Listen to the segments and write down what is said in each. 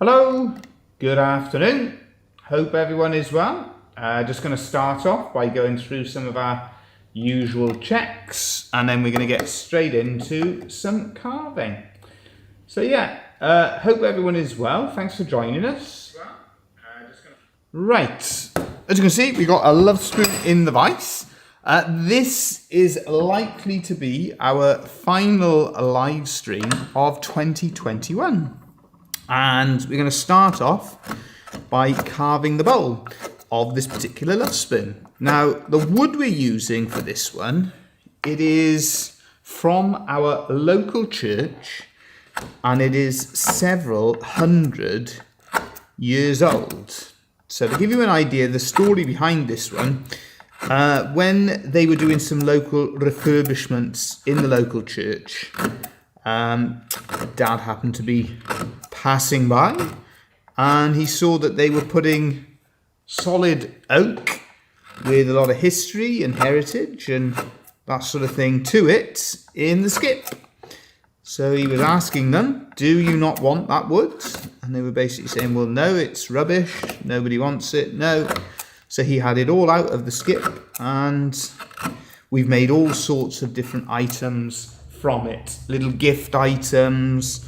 Hello, good afternoon. Hope everyone is well. Just going to start off by going through some of our usual checks, and then we're going to get straight into some carving. So yeah, hope everyone is well. Thanks for joining us. Right, as you can see, we got a Lovespoon in the vise. This is likely to be our final live stream of 2021. And we're going to start off by carving the bowl of this particular Lovespoon. Now, the wood we're using for this one, it is from our local church, and it is several hundred years old. So to give you an idea, the story behind this one, when they were doing some local refurbishments in the local church, Dad happened to be passing by and he saw that they were putting solid oak with a lot of history and heritage and that sort of thing to it in the skip. So he was asking them, do you not want that wood? And they were basically saying, well, no, it's rubbish. Nobody wants it. No. So he had it all out of the skip, and we've made all sorts of different items from it. Little gift items.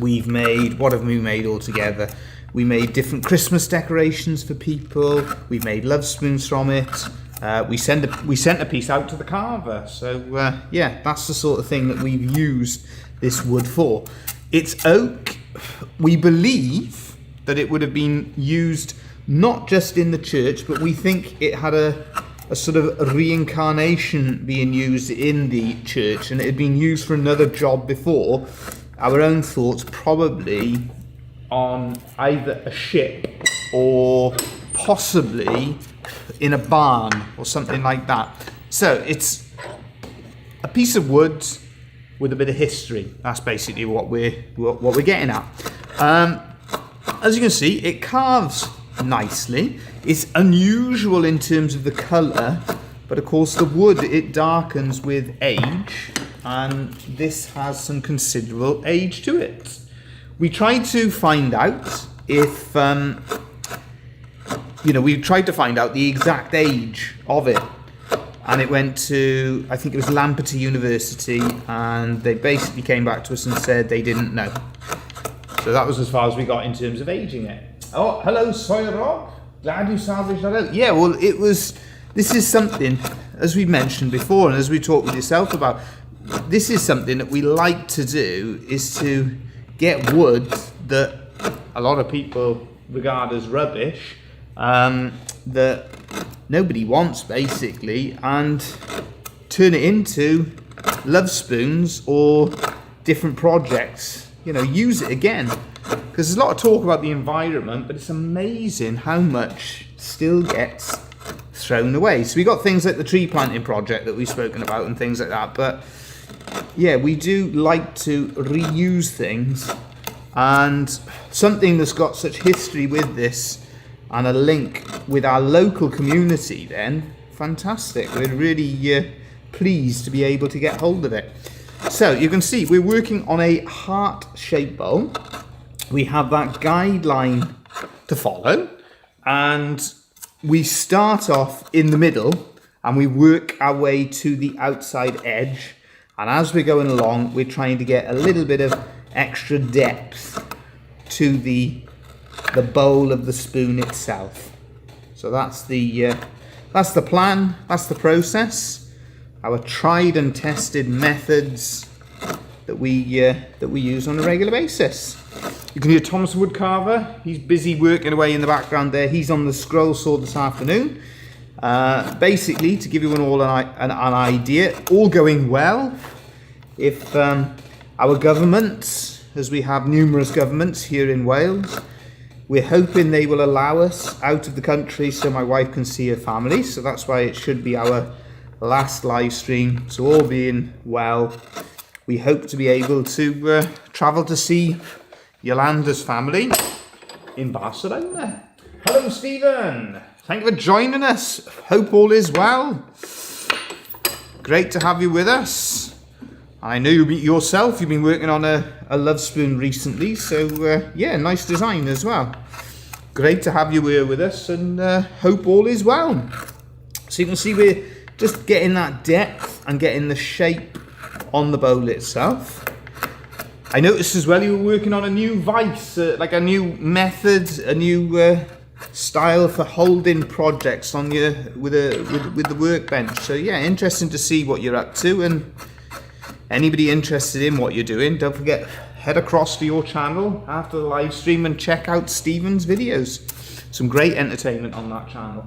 We've made, what have we made all together? We made different Christmas decorations for people. We've made Lovespoons from it. We sent a piece out to the carver. So yeah, that's the sort of thing that we've used this wood for. It's oak. We believe that it would have been used not just in the church, but we think it had a sort of reincarnation being used in the church, and it had been used for another job before. Our own thoughts probably on either a ship or possibly in a barn or something like that. So it's a piece of wood with a bit of history. That's basically what we're getting at. As you can see, it carves nicely. It's unusual in terms of the colour, but of course the wood, it darkens with age, and this has some considerable age to it. We tried to find out if we tried to find out the exact age of it, and it went to, I think it was Lampeter University, and they basically came back to us and said they didn't know. So that was as far as we got in terms of aging it. Oh, hello, Soy Rob. Glad you salvaged that out. Yeah, well, this is something, as we mentioned before, and as we talked with yourself about, this is something that we like to do, is to get wood that a lot of people regard as rubbish, that nobody wants, basically, and turn it into Lovespoons or different projects. Use it again. Because there's a lot of talk about the environment, but it's amazing how much still gets thrown away. So we got things like the tree planting project that we've spoken about and things like that. But yeah, we do like to reuse things, and something that's got such history with this and a link with our local community, then fantastic. We're really pleased to be able to get hold of it. So you can see we're working on a heart-shaped bowl. We have that guideline to follow, and we start off in the middle and we work our way to the outside edge, and as we're going along we're trying to get a little bit of extra depth to the bowl of the spoon itself. So that's the plan, that's the process, our tried and tested methods that we use on a regular basis. You can hear Thomas the woodcarver. He's busy working away in the background there. He's on the scroll saw this afternoon. Basically, to give you an idea, all going well. If our governments, as we have numerous governments here in Wales, we're hoping they will allow us out of the country so my wife can see her family. So that's why it should be our last live stream. So all being well, we hope to be able to travel to see Yolanda's family in Barcelona. Hello, Stephen. Thank you for joining us. Hope all is well. Great to have you with us. I know you yourself, you've been working on a Lovespoon recently, so yeah, nice design as well. Great to have you here with us, and hope all is well. So you can see we're just getting that depth and getting the shape on the bowl itself. I noticed as well you were working on a new vice, like a new method, a new style for holding projects on your with the workbench. So yeah, interesting to see what you're up to, and anybody interested in what you're doing, don't forget, head across to your channel after the live stream and check out Stephen's videos. Some great entertainment on that channel.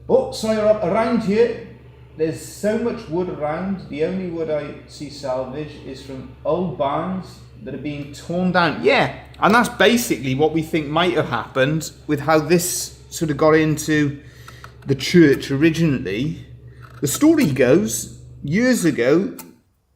Oh, so around here, there's so much wood around. The only wood I see salvage is from old barns that are being torn down. Yeah, and that's basically what we think might have happened with how this sort of got into the church originally. The story goes, years ago,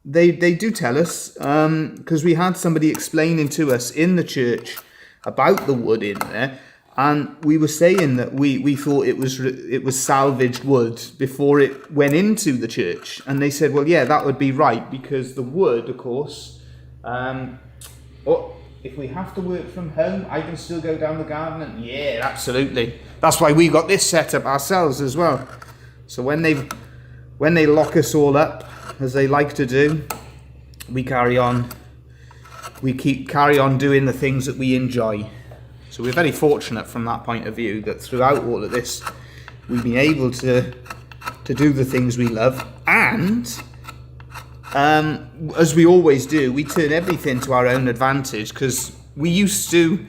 they do tell us, because we had somebody explaining to us in the church about the wood in there, and we were saying that we thought it was salvaged wood before it went into the church, and they said, well, yeah, that would be right, because the wood, of course, if we have to work from home, I can still go down the garden, and yeah, absolutely. That's why we got this set up ourselves as well. So when they lock us all up, as they like to do, we carry on doing the things that we enjoy. So we're very fortunate from that point of view, that throughout all of this we've been able to do the things we love, and as we always do, we turn everything to our own advantage, because we used to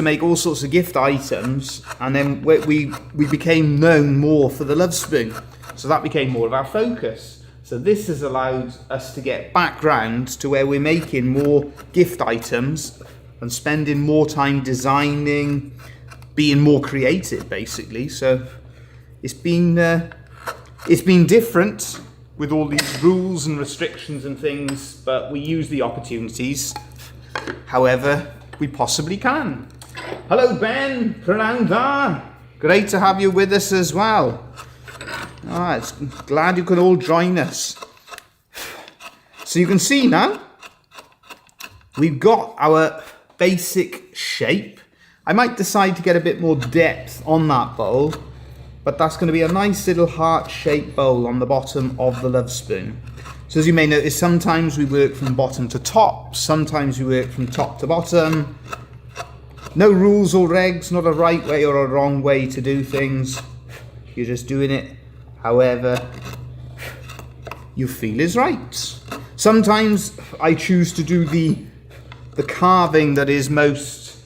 make all sorts of gift items, and then we became known more for the Lovespoon, so that became more of our focus. So this has allowed us to get background to where we're making more gift items and spending more time designing, being more creative, basically. So it's been different with all these rules and restrictions and things, but we use the opportunities however we possibly can. Hello Ben, Prananda. Great to have you with us as well. It's glad you could all join us. So you can see now, we've got our basic shape. I might decide to get a bit more depth on that bowl, but that's going to be a nice little heart-shaped bowl on the bottom of the Lovespoon. So as you may notice, sometimes we work from bottom to top, sometimes we work from top to bottom. No rules or regs, not a right way or a wrong way to do things. You're just doing it however you feel is right. Sometimes I choose to do the carving that is most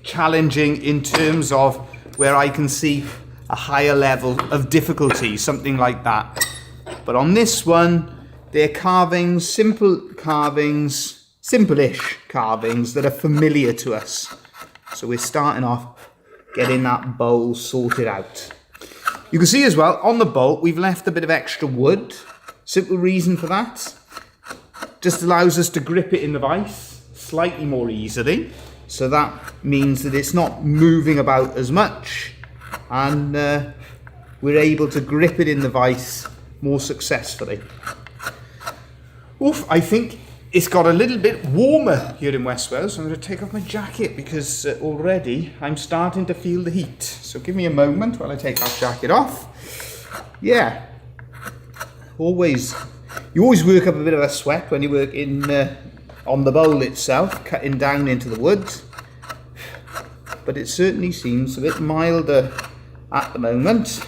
challenging in terms of where I can see a higher level of difficulty, something like that. But on this one, they're carvings, simple-ish carvings that are familiar to us. So we're starting off getting that bowl sorted out. You can see as well, on the bolt, we've left a bit of extra wood. Simple reason for that. Just allows us to grip it in the vise slightly more easily. So that means that it's not moving about as much. And we're able to grip it in the vise more successfully. Oof, I think it's got a little bit warmer here in West Wales, so I'm going to take off my jacket because already I'm starting to feel the heat. So give me a moment while I take that jacket off. Yeah, you always work up a bit of a sweat when you work on the bowl itself, cutting down into the wood. But it certainly seems a bit milder at the moment.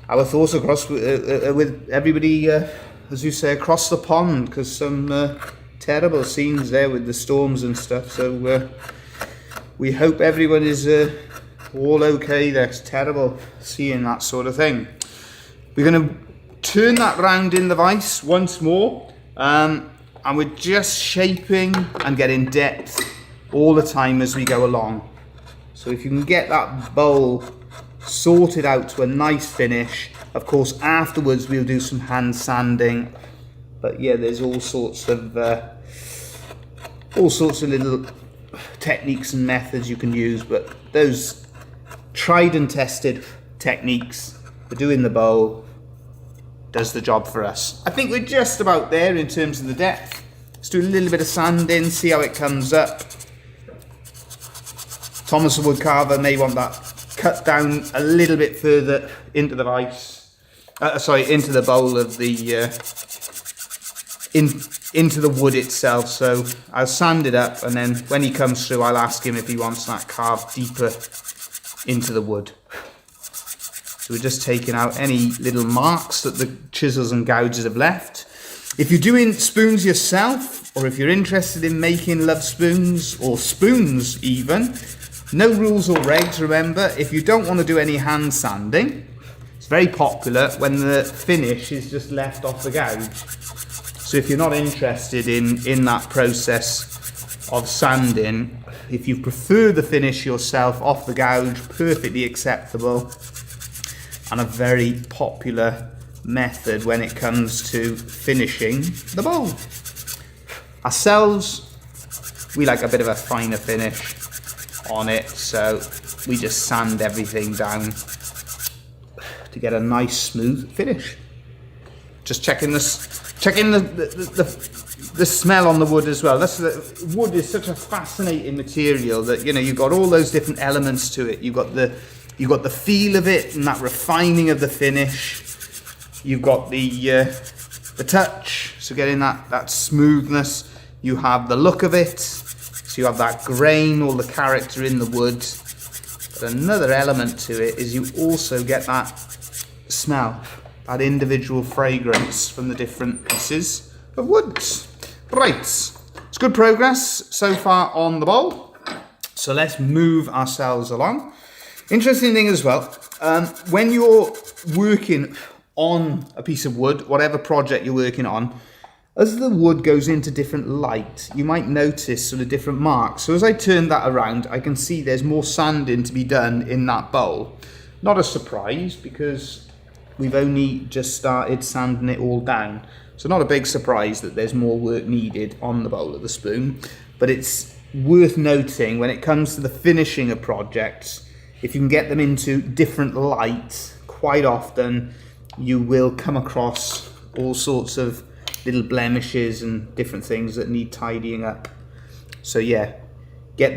Our thoughts across with everybody, as you say, across the pond, because some terrible scenes there with the storms and stuff. So we hope everyone is all okay. That's terrible seeing that sort of thing. We're going to turn that round in the vise once more, and we're just shaping and getting depth all the time as we go along. So if you can get that bowl sorted out to a nice finish, of course afterwards we'll do some hand sanding, but yeah, there's all sorts of little techniques and methods you can use, but those tried and tested techniques for doing the bowl does the job for us. I think we're just about there in terms of the depth. Let's do a little bit of sanding, see how it comes up. Thomas the woodcarver may want that cut down a little bit further into the vise. Into the bowl of the into the wood itself. So I'll sand it up, and then when he comes through, I'll ask him if he wants that carved deeper into the wood. So we're just taking out any little marks that the chisels and gouges have left. If you're doing spoons yourself, or if you're interested in making love spoons, or spoons even, no rules or regs, remember. If you don't want to do any hand sanding, it's very popular when the finish is just left off the gouge. So if you're not interested in that process of sanding, if you prefer the finish yourself off the gouge, perfectly acceptable, and a very popular method when it comes to finishing the bowl. Ourselves, we like a bit of a finer finish on it, so we just sand everything down to get a nice smooth finish. Just checking this, checking the smell on the wood as well. Wood is such a fascinating material that, you know, you've got all those different elements to it. You've got the feel of it and that refining of the finish. You've got the touch, so getting that smoothness. You have the look of it, so you have that grain, all the character in the wood. But another element to it is you also get that smell, that individual fragrance from the different pieces of woods. Right, it's good progress so far on the bowl. So let's move ourselves along. Interesting thing as well, when you're working on a piece of wood, whatever project you're working on, as the wood goes into different light, you might notice sort of different marks. So as I turn that around, I can see there's more sanding to be done in that bowl. Not a surprise, because we've only just started sanding it all down. So not a big surprise that there's more work needed on the bowl of the spoon. But it's worth noting when it comes to the finishing of projects, if you can get them into different light, quite often you will come across all sorts of little blemishes and different things that need tidying up. So yeah, what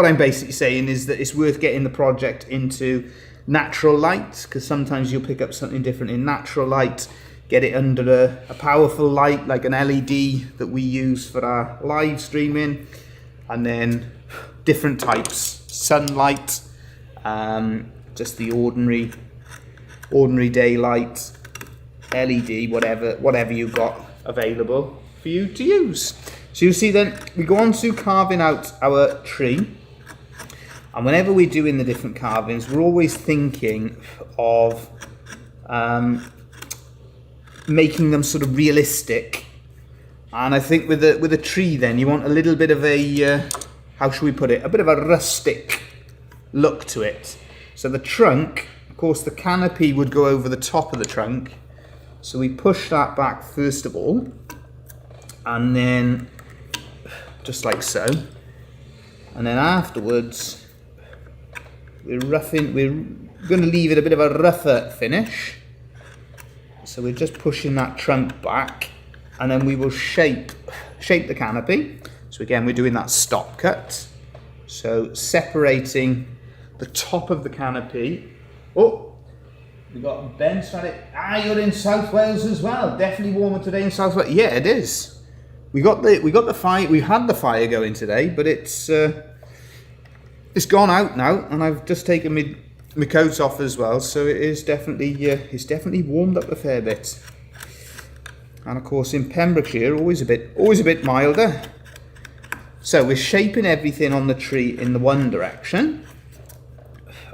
I'm basically saying is that it's worth getting the project into natural light, because sometimes you'll pick up something different in natural light, get it under a powerful light like an LED that we use for our live streaming, and then different types, sunlight, just the ordinary daylight, LED, whatever you've got available for you to use. So you see, then we go on to carving out our tree, and whenever we're doing the different carvings, we're always thinking of making them sort of realistic. And I think with a tree, then you want a little bit of a how should we put it, a bit of a rustic look to it. So the trunk, of course, the canopy would go over the top of the trunk. So we push that back first of all, and then just like so. And then afterwards, we're going to leave it a bit of a rougher finish. So we're just pushing that trunk back, and then we will shape the canopy. So again, we're doing that stop cut. So separating the top of the canopy. Oh, we got Ben started. You're in South Wales as well. Definitely warmer today in South Wales. Yeah, it is. We got the fire. We had the fire going today, but it's gone out now, and I've just taken my coat off as well. So it is definitely it's definitely warmed up a fair bit. And of course, in Pembrokeshire, always a bit milder. So we're shaping everything on the tree in the one direction,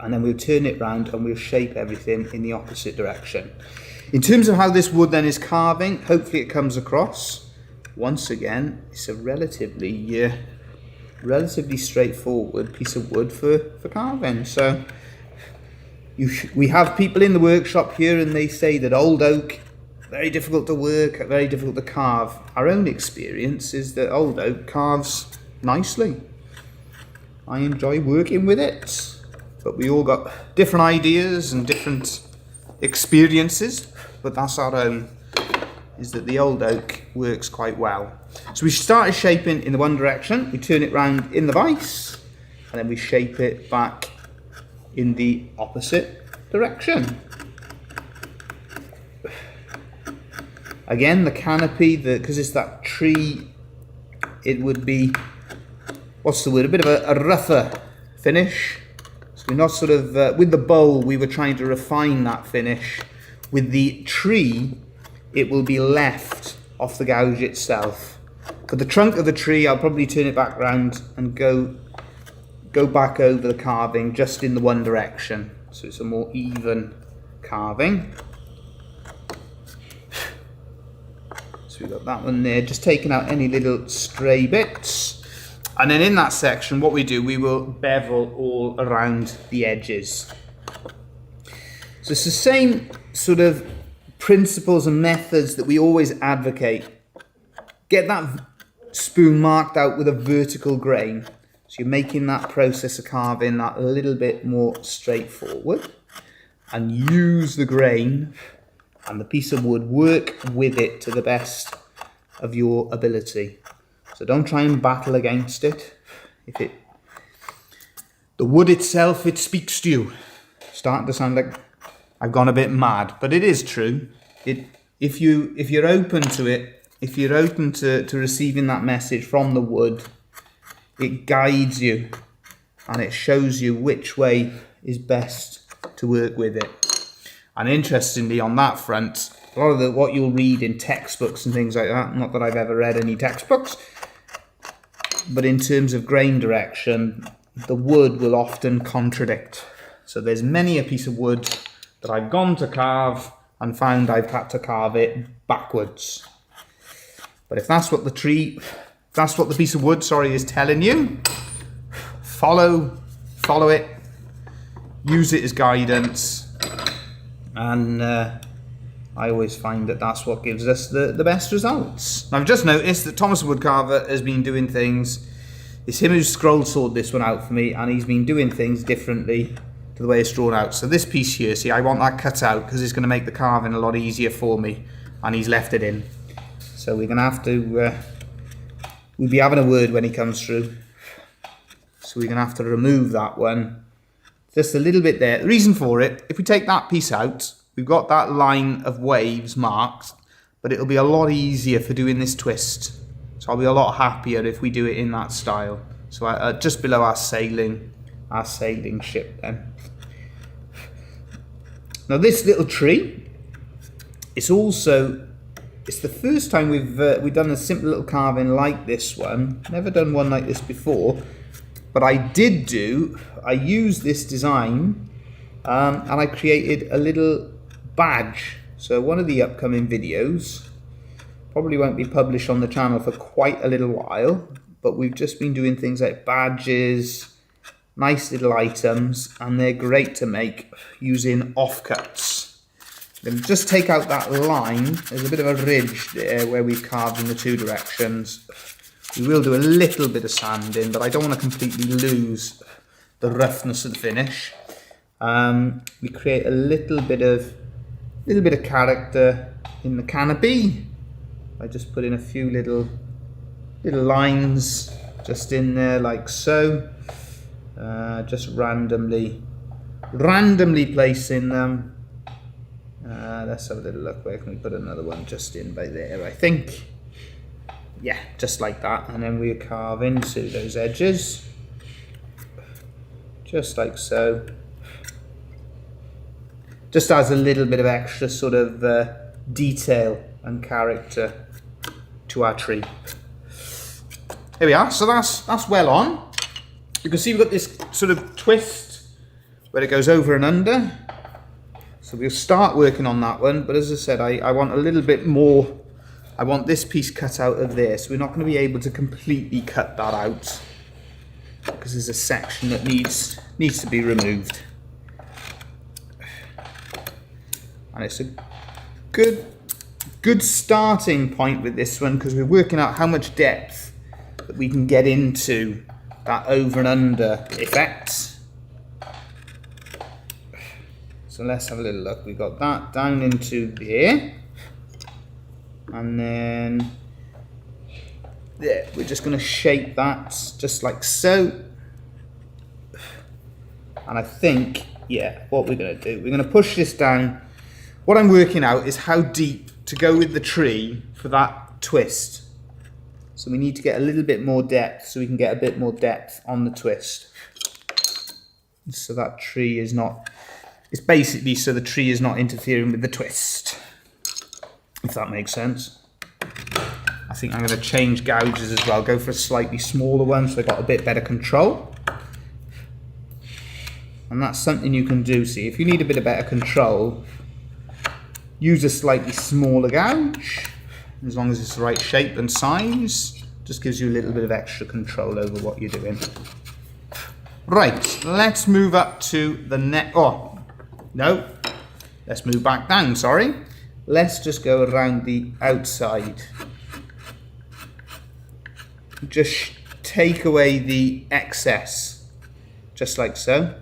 and then we'll turn it round and we'll shape everything in the opposite direction. In terms of how this wood then is carving, hopefully it comes across. Once again, it's a relatively straightforward piece of wood for carving. So we have people in the workshop here, and they say that old oak, very difficult to work, very difficult to carve. Our own experience is that old oak carves nicely. I enjoy working with it, but we all got different ideas and different experiences, but that's our own, is that the old oak works quite well. So we started shaping in the one direction, we turn it round in the vise, and then we shape it back in the opposite direction. Again, the canopy, because it's that tree, it would be, what's the word, a bit of a rougher finish. So we're not sort of, with the bowl, we were trying to refine that finish. With the tree, it will be left off the gouge itself. For the trunk of the tree, I'll probably turn it back round and go back over the carving just in the one direction. So it's a more even carving. So we've got that one there, just taking out any little stray bits. And then in that section, what we do, we will bevel all around the edges. So it's the same sort of principles and methods that we always advocate. Get that spoon marked out with a vertical grain. So you're making that process of carving that a little bit more straightforward. And use the grain and the piece of wood, work with it to the best of your ability. So don't try and battle against it. The wood itself, it speaks to you. Starting to sound like I've gone a bit mad, but it is true. If you're open to it, if you're open to receiving that message from the wood, it guides you and it shows you which way is best to work with it. And interestingly, on that front, a lot of what you'll read in textbooks and things like that, not that I've ever read any textbooks, but in terms of grain direction, the wood will often contradict. So there's many a piece of wood that I've gone to carve and found I've had to carve it backwards. But if that's what the piece of wood, is telling you, follow it, use it as guidance. And I always find that that's what gives us the best results. Now, I've just noticed that Thomas the Woodcarver has been doing things. It's him who's scroll sawed this one out for me, and he's been doing things differently to the way it's drawn out. So this piece here, see, I want that cut out because it's going to make the carving a lot easier for me, and he's left it in. So we're going to have to, we'll be having a word when he comes through. So we're going to have to remove that one. Just a little bit there. The reason for it, if we take that piece out, we've got that line of waves marked, but it'll be a lot easier for doing this twist. So I'll be a lot happier if we do it in that style. So just below our sailing ship then. Now this little tree, it's the first time we've done a simple little carving like this one. Never done one like this before. But I used this design and I created a little badge. So one of the upcoming videos probably won't be published on the channel for quite a little while, but we've just been doing things like badges, nice little items, and they're great to make using offcuts. Then just take out that line. There's a bit of a ridge there where we've carved in the two directions. We will do a little bit of sanding, but I don't want to completely lose the roughness of the finish. We create a little bit of character in the canopy. I just put in a few little lines just in there like so. Just randomly placing them. Let's have a little look. Where can we put another one just in by there, I think. Yeah, just like that, and then we carve into those edges, just like so. Just adds a little bit of extra sort of detail and character to our tree. Here we are, so that's well on. You can see we've got this sort of twist where it goes over and under. So we'll start working on that one, but as I said, I want a little bit more. I want this piece cut out of there, so we're not going to be able to completely cut that out because there's a section that needs to be removed. And it's a good starting point with this one because we're working out how much depth that we can get into that over and under effect. So let's have a little look. We've got that down into there. And then there, we're just going to shape that just like so. And I think, yeah, what we're going to do, we're going to push this down. What I'm working out is how deep to go with the tree for that twist. So we need to get a little bit more depth so we can get a bit more depth on the twist. So that tree is not, it's basically so the tree is not interfering with the twist, if that makes sense. I think I'm going to change gouges as well, go for a slightly smaller one so I've got a bit better control. And that's something you can do. See, if you need a bit of better control, use a slightly smaller gouge, as long as it's the right shape and size. Just gives you a little bit of extra control over what you're doing. Right, let's move up to the neck. Oh, no, let's move back down, sorry. Let's just go around the outside. Just take away the excess, just like so.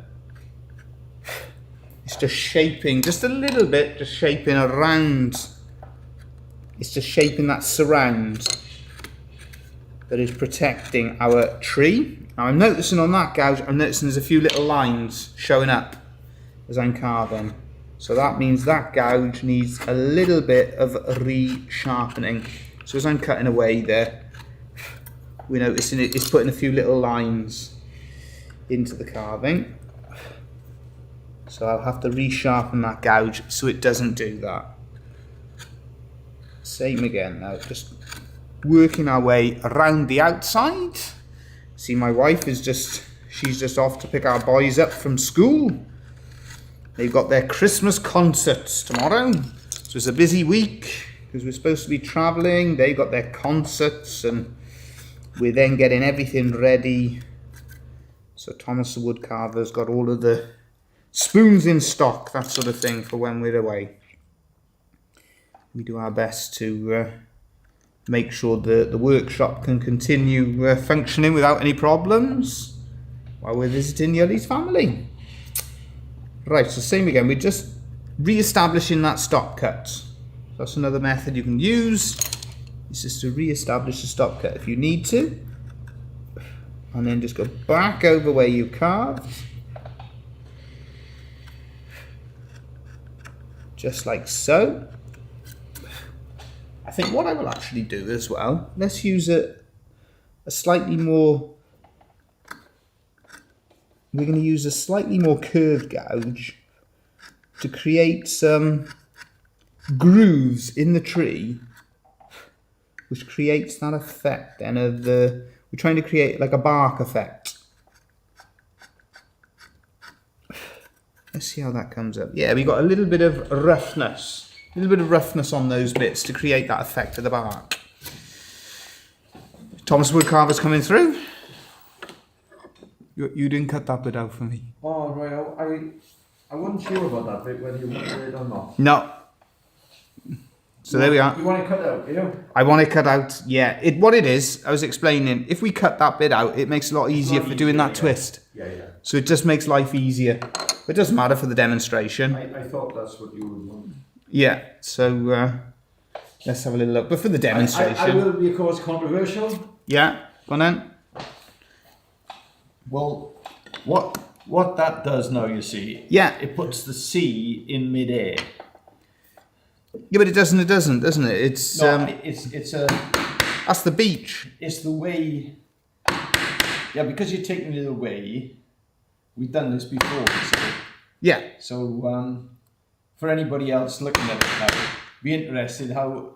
It's just shaping, just a little bit, just shaping around. It's just shaping that surround that is protecting our tree. Now I'm noticing on that gouge, I'm noticing there's a few little lines showing up as I'm carving. So that means that gouge needs a little bit of resharpening. So as I'm cutting away there, we're noticing it's putting a few little lines into the carving. So I'll have to resharpen that gouge so it doesn't do that. Same again now, just working our way around the outside. See, my wife is she's just off to pick our boys up from school. They've got their Christmas concerts tomorrow. So it's a busy week because we're supposed to be travelling. They've got their concerts and we're then getting everything ready. So Thomas the woodcarver's got all of the spoons in stock, that sort of thing, for when we're away. We do our best to make sure the workshop can continue functioning without any problems while we're visiting Yuri's family. Right, so same again, we're just re-establishing that stop cut. That's another method you can use. It's just to re-establish the stop cut if you need to. And then just go back over where you carved. Just like so. I think what I will actually do as well, let's use a slightly more, we're going to use a slightly more curved gouge to create some grooves in the tree, which creates that effect then of we're trying to create like a bark effect. Let's see how that comes up. Yeah, we got a little bit of roughness. A little bit of roughness on those bits to create that effect of the bark. Thomas woodcarver's coming through. You didn't cut that bit out for me. Oh, right. I wasn't sure about that bit, whether you wanted it or not. No. So there we are. You want it cut out, you know? I want it cut out, yeah. What it is, I was explaining, if we cut that bit out, it makes it a lot easier for doing that twist. Yeah. So it just makes life easier. But it doesn't matter for the demonstration. I thought that's what you would want. Yeah, so let's have a little look. But for the demonstration... I will be, of course, controversial. Yeah, go on then. Well, what that does now, you see, yeah, it puts the sea in midair. Yeah, but it doesn't, doesn't it? It's that's the beach. It's the way. Yeah, because you're taking it away. We've done this before. So, yeah. So for anybody else looking at it now, be interested how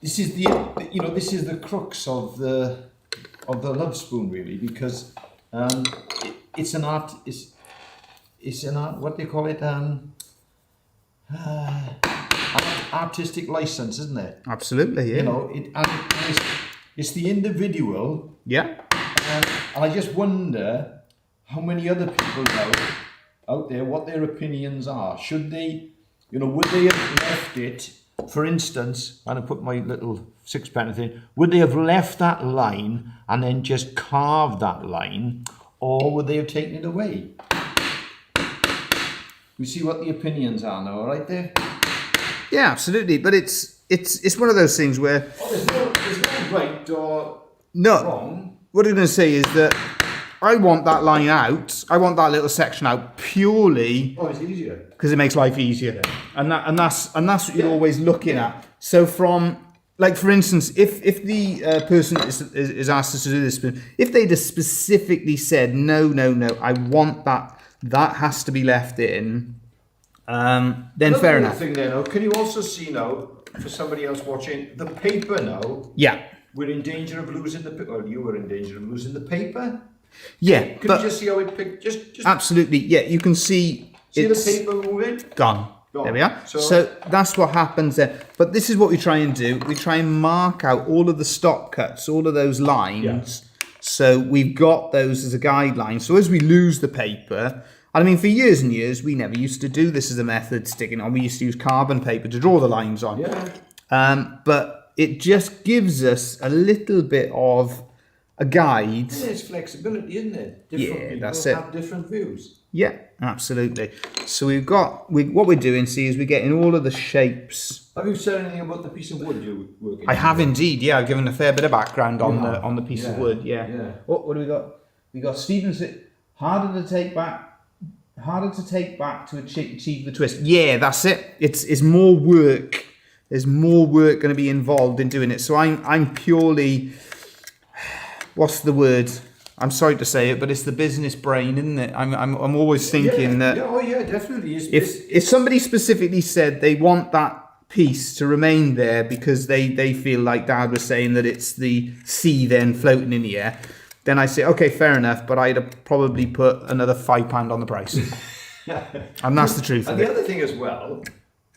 this is the crux of the Lovespoon, really, because it's an art. It's an art. What do you call it? Artistic license, isn't it? Absolutely, yeah. You know, it's the individual. Yeah. And I just wonder how many other people know out there what their opinions are. Should they, would they have left it, for instance, and I put my little sixpence in, would they have left that line and then just carved that line, or would they have taken it away? we see what the opinions are now, all right there? Yeah, absolutely. But it's one of those things where Oh, there's no right or no. wrong. What I'm going to say is that I want that line out. I want that little section out purely It's easier. because it makes life easier, and that's what you're always looking at. So from, like, for instance, if the person is asked us to do this, if they'd have specifically said no, I want that has to be left in, then fair enough. Thing there now, can you also see now, for somebody else watching, the paper now? Yeah. We're in danger of losing the paper. Well, you were in danger of losing the paper. Yeah, Can you just see how it picked? Just absolutely. Yeah, you can see it's the paper moving. gone. There we are. So that's what happens there. But this is what we try and do. We try and mark out all of the stop cuts, all of those lines. Yeah. So we've got those as a guideline. So as we lose the paper, I mean, for years and years, we never used to do this as a method, sticking on. We used to use carbon paper to draw the lines on. Yeah. But it just gives us a little bit of a guide. There's flexibility, isn't there? Different people that's it. have different views. Yeah, absolutely. So what we're doing, see, is we're getting all of the shapes. Have you said anything about the piece of wood you're working I have indeed, yeah. I've given a fair bit of background on the piece of wood, Yeah. What do we got? We got Stevens, harder to take back to achieve the twist. Yeah, that's it. It's more work. There's more work going to be involved in doing it. So I'm purely, what's the word? I'm sorry to say it, but it's the business brain, isn't it? I'm always thinking that. Yeah, definitely. If somebody specifically said they want that piece to remain there because they feel like Dad was saying that it's the sea then floating in the air, then I say, okay, fair enough, but I'd have probably put another £5 on the price. And that's the truth. And the other thing as well,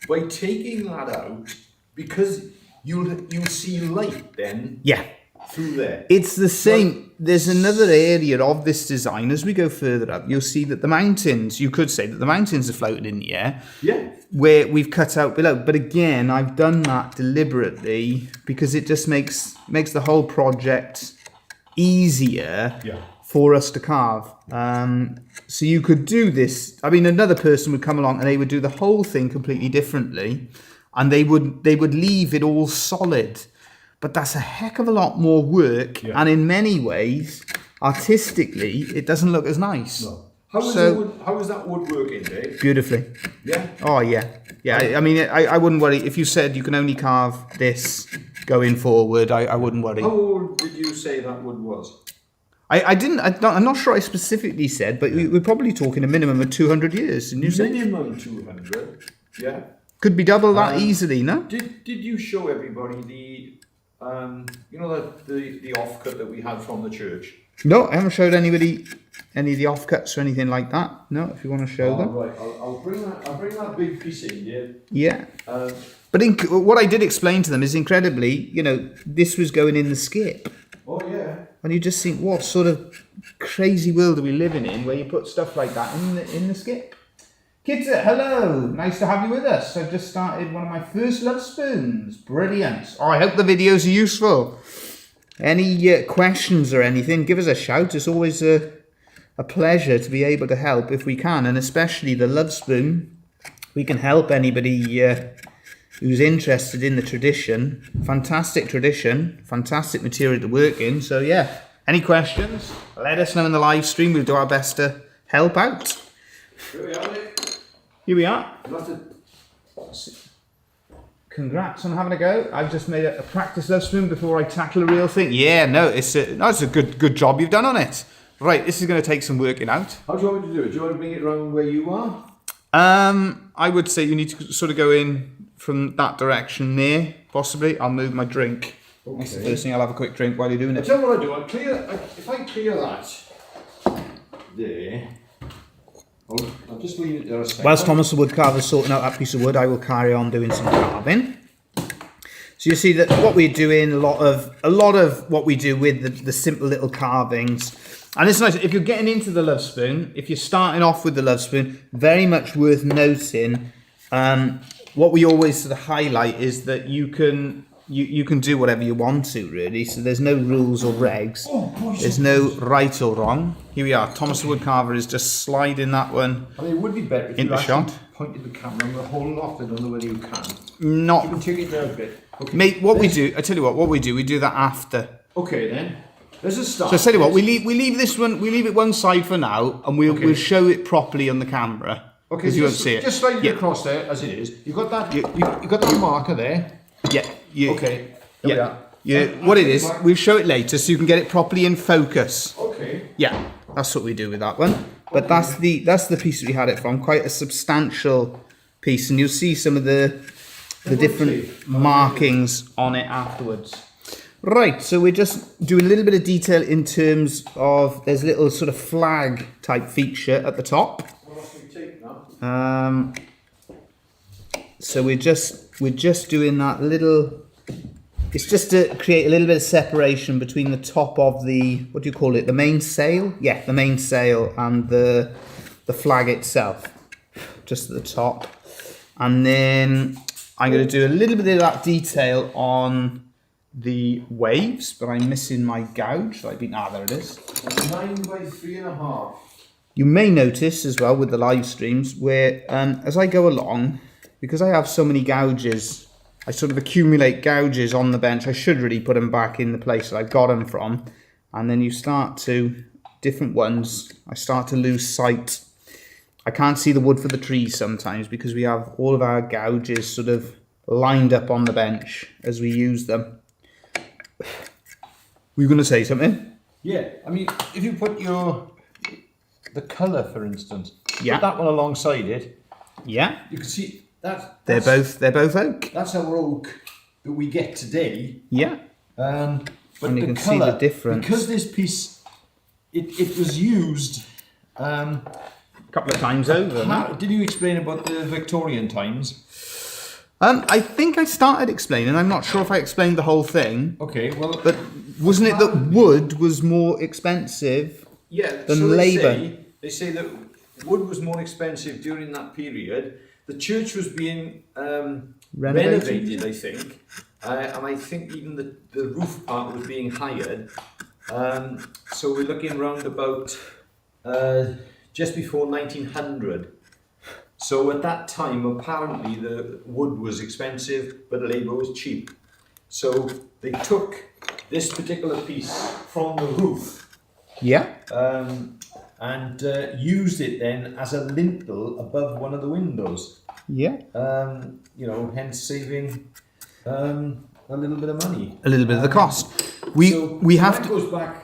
by taking that out, because you'll see light then. Yeah. Through there. It's the same. There's another area of this design. As we go further up, you'll see that the mountains, you could say that the mountains are floating in the air. Yeah. Where we've cut out below. But again, I've done that deliberately because it just makes the whole project easier for us to carve. So you could do this. I mean, another person would come along and they would do the whole thing completely differently, and they would leave it all solid. But that's a heck of a lot more work, and in many ways, artistically, it doesn't look as nice. No. How is that wood working, Dave? Beautifully. Yeah? Oh, yeah. Yeah, I mean, I wouldn't worry. If you said you can only carve this going forward, I wouldn't worry. How old did you say that wood was? I'm not sure I specifically said, but we're probably talking a minimum of 200 years, didn't you say? Minimum 200, yeah. Could be double that easily, no? Did you show everybody the the offcut that we had from the church? No, I haven't showed anybody any of the offcuts or anything like that. No, if you want to show them. Right, I'll bring that big piece in, yeah. Yeah. But what I did explain to them is incredibly, this was going in the skip. Oh, yeah. And you just think, what sort of crazy world are we living in where you put stuff like that in the skip? Kids, hello! Nice to have you with us. I've just started one of my first Lovespoons. Brilliant. Oh, I hope the videos are useful. Any questions or anything, give us a shout. It's always a pleasure to be able to help if we can, and especially the Lovespoon. We can help anybody who's interested in the tradition. Fantastic material to work in. So yeah, any questions, let us know in the live stream. We'll do our best to help out. Here we are, mate. Here we are. Congrats on having a go. I've just made a practice Lovespoon before I tackle a real thing. Yeah, no, it's a good job you've done on it. Right, this is going to take some working out. How do you want me to do it? Do you want to bring it around where you are? I would say you need to sort of go in from that direction there, possibly. I'll move my drink. Okay. That's the first thing. I'll have a quick drink while you're doing it. I'll tell you what I do. If I clear that there, I'll just leave it there a second. Whilst Thomas the woodcarver's sorting out that piece of wood, I will carry on doing some carving. So you see that what we're doing, a lot of what we do with the simple little carvings. And it's nice, if you're getting into the Lovespoon, if you're starting off with the Lovespoon, very much worth noting, what we always sort of highlight is that you can you can do whatever you want to, really. So there's no rules or regs. There's no right or wrong. Here we are. Thomas the Woodcarver is just sliding that one I mean, it would be better if into you actually shot. pointed the camera and the whole lot. I don't know whether you can. Not, You can take it there a bit. Okay. mate. What we do, I tell you what we do that after. Okay then. There's a start. So I tell you what, we leave this one, we leave it one side for now, and we'll show it properly on the camera. Okay, because you won't see it. Just slide it across there as it is. You got that. You got that marker there. Yeah. Okay. There we are. Yeah. What it is, we'll show it later, so you can get it properly in focus. Okay. Yeah, that's what we do with that one. But that's the piece that we had it from. Quite a substantial piece, and you'll see some of the different markings on it afterwards. Right, so we're just doing a little bit of detail in terms of there's a little sort of flag type feature at the top. So we're just doing that little. It's just to create a little bit of separation between the top of the, what do you call it, the main sail? Yeah, the main sail and the flag itself, just at the top. And then I'm going to do a little bit of that detail on the waves, but I'm missing my gouge. There it is. 9 by 3.5. You may notice as well with the live streams where as I go along, because I have so many gouges, I sort of accumulate gouges on the bench. I should really put them back in the place that I got them from. And then you start to, different ones, I start to lose sight. I can't see the wood for the trees sometimes because we have all of our gouges sort of lined up on the bench as we use them. Were you going to say something? Yeah, I mean, if you put the colour, for instance, Yeah. put that one alongside it, Yeah. you can see that They're both oak. that's our oak that we get today. Yeah. But And you the can see the colour, difference. because this piece, it was used. A couple of times over. Did you explain about the Victorian times? I think I started explaining. I'm not sure if I explained the whole thing. Okay, well, But wasn't it that wood was more expensive? yeah, than so labour? they say that wood was more expensive during that period. The church was being renovated, I think, and I think even the roof part was being hired. So we're looking round about just before 1900. So at that time, apparently the wood was expensive, but labour was cheap. So they took this particular piece from the roof Yeah. and used it then as a lintel above one of the windows. Yeah. Hence saving a little bit of money. A little bit of the cost. We have that to. goes back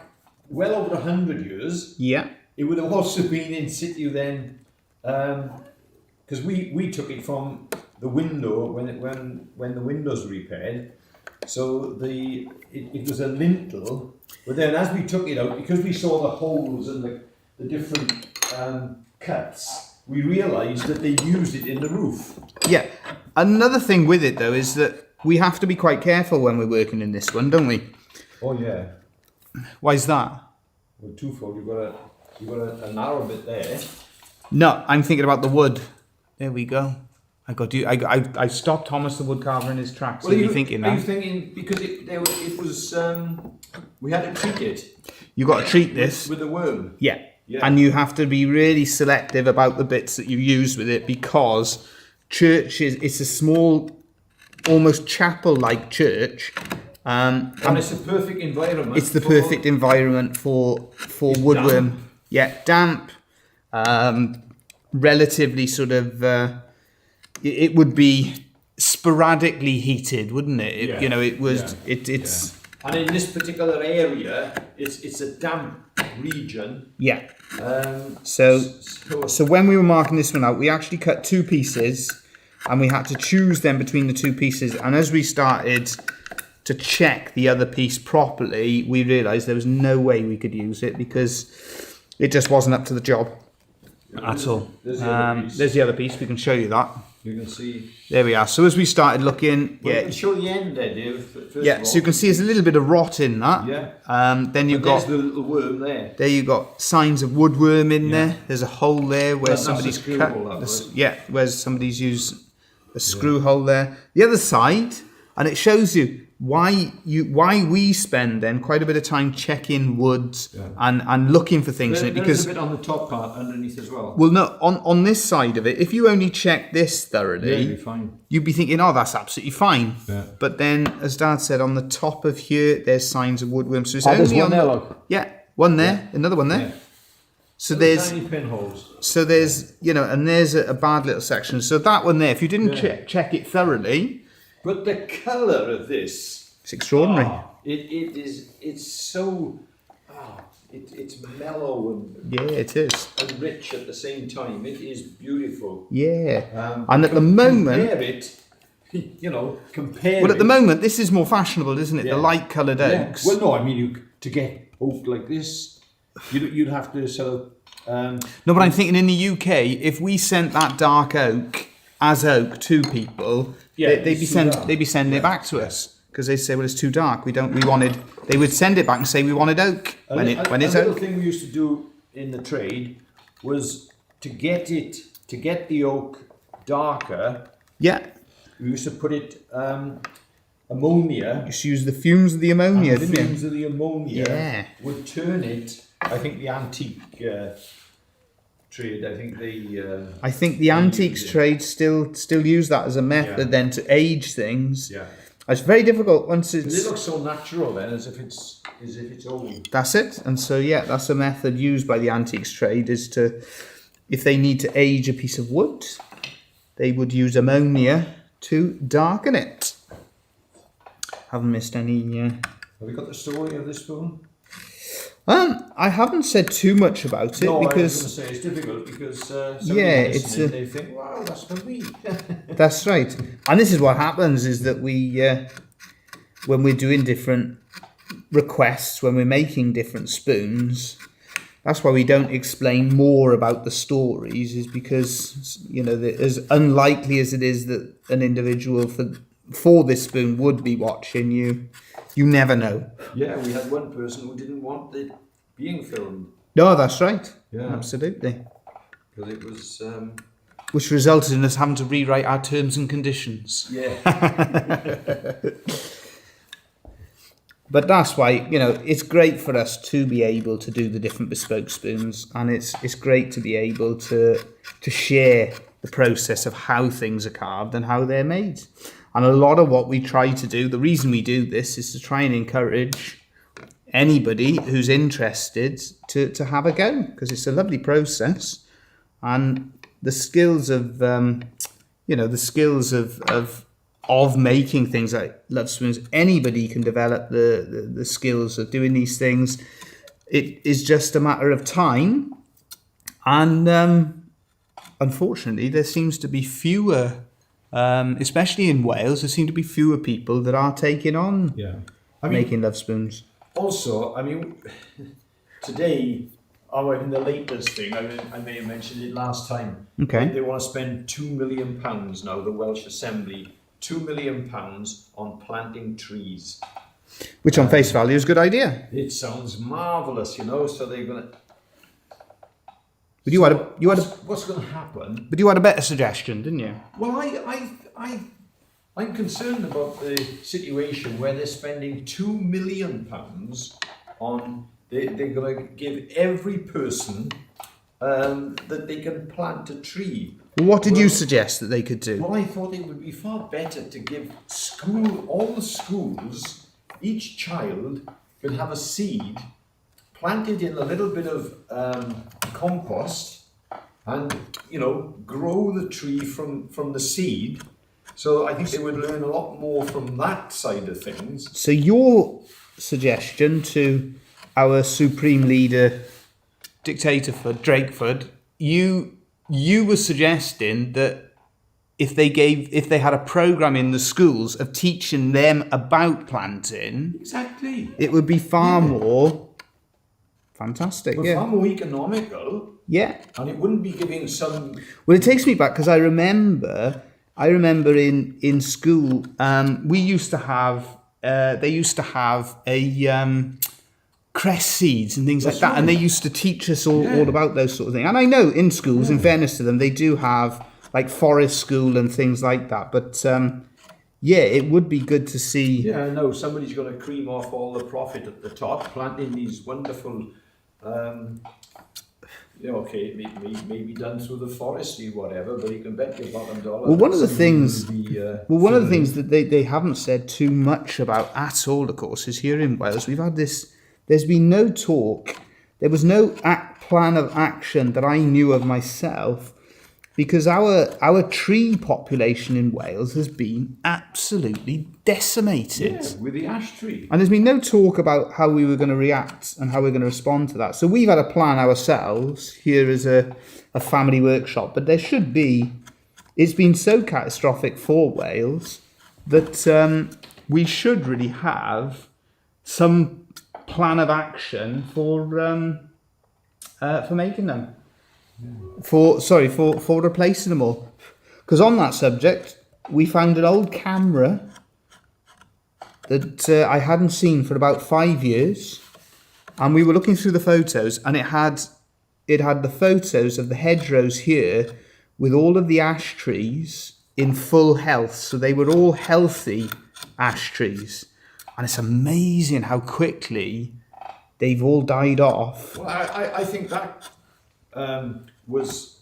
well over 100 years. Yeah. It would have also been in situ then, because we took it from the window when the windows were repaired. So it was a lintel, but then as we took it out, because we saw the holes and the different cuts, we realised that they used it in the roof. Yeah. Another thing with it though is that we have to be quite careful when we're working in this one, don't we? Oh yeah. Why is that? Well, twofold. You've got a narrow bit there. No, I'm thinking about the wood. There we go. I stopped Thomas the Woodcarver in his tracks. Well, are you thinking Are that? you thinking because it was we had to treat it You got to treat this. with a worm. Yeah. Yeah. And you have to be really selective about the bits that you use with it because it's a small, almost chapel-like church. And it's the perfect environment. It's the perfect environment for woodworm. Damp. Yeah, damp. Relatively sort of. It would be sporadically heated, wouldn't it? Yeah. You know, it was. Yeah. It's. Yeah. And in this particular area, it's a damp region. Yeah. So when we were marking this one out, we actually cut two pieces, and we had to choose them between the two pieces. And as we started to check the other piece properly, we realised there was no way we could use it because it just wasn't up to the job at all. There's the other piece. There's the other piece. We can show you that. You can see. There we are. So as we started looking, Well, yeah, you can show the end there, Dave. First yeah. of all. So you can see there's a little bit of rot in that. Yeah. Then you've There's got the little worm there. there you got signs of woodworm in Yeah. there. There's a hole there where That's the somebody's screw cut. hole, that was. Where somebody's used a screw hole there. The other side, and it shows you why we spend then quite a bit of time checking woods and looking for things in it, because there's a bit on the top part underneath as well. Well, no, on this side of it, if you only check this thoroughly, you'd be fine. You'd be thinking, oh, that's absolutely fine. Yeah. But then, as Dad said, on the top of here, there's signs of woodworm. So it's there's only one on there, the, look. yeah, one there, another one there. Yeah. So Little there's tiny pinholes. so there's and there's a bad little section. So that one there, if you didn't check it thoroughly, But the colour of this, it's extraordinary. it's so, it's mellow Yeah, it is. and rich at the same time. It is beautiful. Yeah, and at the moment, compare it, compare well, at the it. moment, this is more fashionable, isn't it? Yeah. The light-coloured Yeah. oaks. Well, no, I mean, to get oak like this, you'd have to sort of. No, but I'm thinking in the UK, if we sent that dark oak as oak to people, they'd be sending it back to us, because they say, well, it's too dark. They would send it back and say we wanted oak when it's a oak. little thing we used to do in the trade was to get the oak darker. Yeah, We used to put it ammonia. you used to use the fumes of the ammonia, and the didn't fumes you? of the ammonia Yeah. would turn it. I think the antique trade. I think the antiques trade still use that as a method then to age things. Yeah. It's very difficult once It it's. looks so natural then, as if it's old. That's it. And so, yeah, that's a method used by the antiques trade, is to, if they need to age a piece of wood, they would use ammonia to darken it. Haven't missed any. Have we got the story of this spoon? I haven't said too much about it No, because I was going to say it's difficult because somebody they think, wow, that's for me. that's right. And this is what happens: is that we, when we're doing different requests, when we're making different spoons, that's why we don't explain more about the stories, is because as unlikely as it is that an individual for this spoon would be watching you, you never know. Yeah, we had one person who didn't want it being filmed. No, that's right. Yeah. Absolutely. Because it was. Which resulted in us having to rewrite our terms and conditions. Yeah. But that's why, it's great for us to be able to do the different bespoke spoons, and it's great to be able to share the process of how things are carved and how they're made. And a lot of what we try to do, the reason we do this is to try and encourage anybody who's interested to have a go, because it's a lovely process, and the skills of of making things like love spoons, anybody can develop the skills of doing these things. It is just a matter of time, and unfortunately there seems to be fewer, especially in Wales, there seem to be fewer people that are taking on making love spoons. Also, I mean, today, in the latest thing, I may have mentioned it last time. Okay. They want to spend £2 million now, the Welsh Assembly, £2 million on planting trees. Which on face value is a good idea. It sounds marvellous, so they're going to... But what's going to happen? But you had a better suggestion, didn't you? Well, I'm concerned about the situation where they're spending £2 million on. They're going to give every person that they can plant a tree. What did you suggest that they could do? Well, I thought it would be far better to give all the schools, each child could have a seed planted in a little bit of compost, and grow the tree from the seed. So I think they would learn a lot more from that side of things. So your suggestion to our supreme leader, Dictatorford, Drakeford, you were suggesting that if they had a program in the schools of teaching them about planting, Exactly. it would be far more fantastic. But far more economical. Yeah. And it wouldn't be giving some. Well, it takes me back because I remember in school, we used to have, they used to have a cress seeds and things like that, and they used to teach us all about those sort of things. And I know in schools, in fairness to them, they do have like forest school and things like that. But yeah, it would be good to see. Yeah, no, somebody's going to cream off all the profit at the top, planting these wonderful, okay, it may be done through the forestry, whatever, but you can bet your bottom dollar. Well, one of the somebody's things, gonna be, one of the filming. things that they haven't said too much about at all, of course, is here in Wales we've had this. There's been no talk. There was no plan of action that I knew of myself, because our tree population in Wales has been absolutely decimated. Yeah, with the ash tree. And there's been no talk about how we were going to react and how we're going to respond to that. So we've had a plan ourselves here as a family workshop, but there should be. It's been so catastrophic for Wales that we should really have some plan of action for making them. For replacing them all. Because on that subject, we found an old camera that I hadn't seen for about 5 years, and we were looking through the photos, and it had the photos of the hedgerows here with all of the ash trees in full health. So they were all healthy ash trees, and it's amazing how quickly they've all died off. Well, I think that was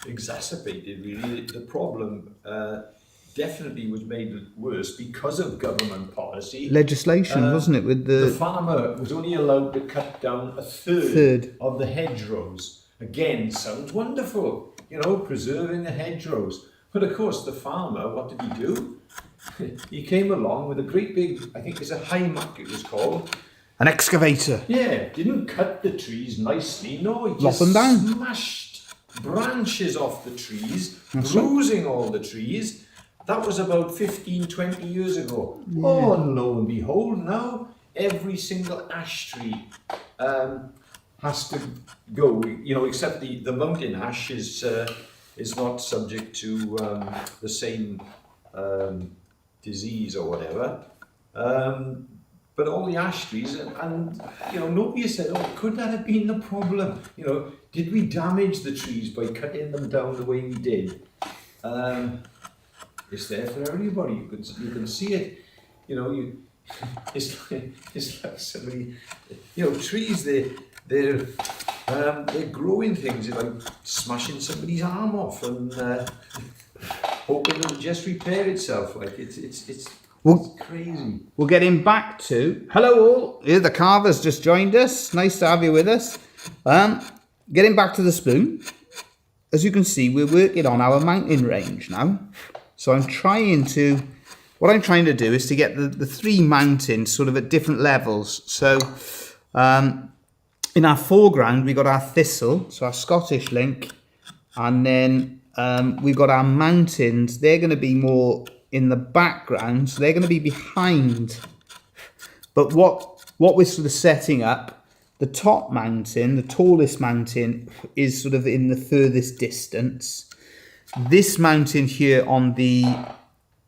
exacerbated, really. The problem definitely was made worse because of government policy. Legislation, wasn't it? With The farmer was only allowed to cut down a third of the hedgerows. Again, sounds wonderful, preserving the hedgerows. But of course, the farmer, what did he do? He came along with a great big, I think it's a haymack it was called. an excavator. Yeah, didn't cut the trees nicely. No, he just Lop them down. smashed branches off the trees, bruising all the trees. That was about 15, 20 years ago. Yeah. Oh, and lo and behold, now every single ash tree has to go. Except the mountain ash is not subject to the same disease or whatever. But all the ash trees, and nobody said, oh, could that have been the problem? Did we damage the trees by cutting them down the way we did? It's there for everybody. You can see it. It's like somebody. Trees. They're growing things. It's like smashing somebody's arm off and hoping it'll just repair itself. Like it's crazy. We're getting back to hello all. Here the carver's just joined us. Nice to have you with us. Getting back to the spoon. As you can see, we're working on our mountain range now. So what I'm trying to do is to get the three mountains sort of at different levels. So in our foreground, we got our thistle, so our Scottish link, and then we've got our mountains. They're going to be more in the background, so they're going to be behind. But what we're sort of setting up, the top mountain, the tallest mountain, is sort of in the furthest distance. This mountain here on the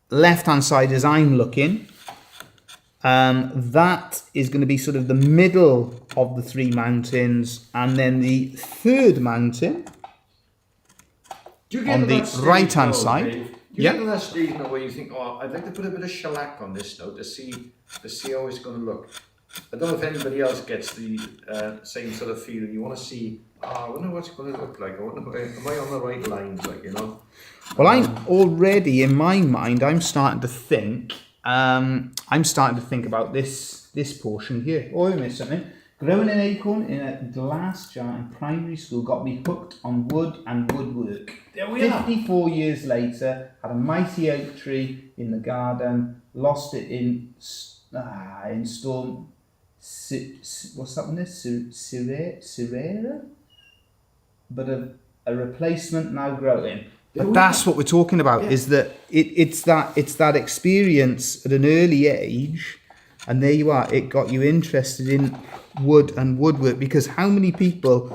left-hand side as I'm looking, that is going to be sort of the middle of the three mountains, and then the third mountain on the right-hand side. Dave? Do you get to that stage now where you think, oh, I'd like to put a bit of shellac on this now to see how it's going to look? I don't know if anybody else gets the same sort of feeling. You want to see, I wonder what it's going to look like. Am I on the right lines, Well, I'm already, in my mind, I'm starting to think about this portion here. Oh, wait a minute, something. Growing an acorn in a glass jar in primary school got me hooked on wood and woodwork. There we are. 54 years later, had a mighty oak tree in the garden, lost it in storm. What's that one there? Sirera? But a replacement now growing. But that's what we're talking about, is that it's that experience at an early age, and there you are, it got you interested in wood and woodwork, because how many people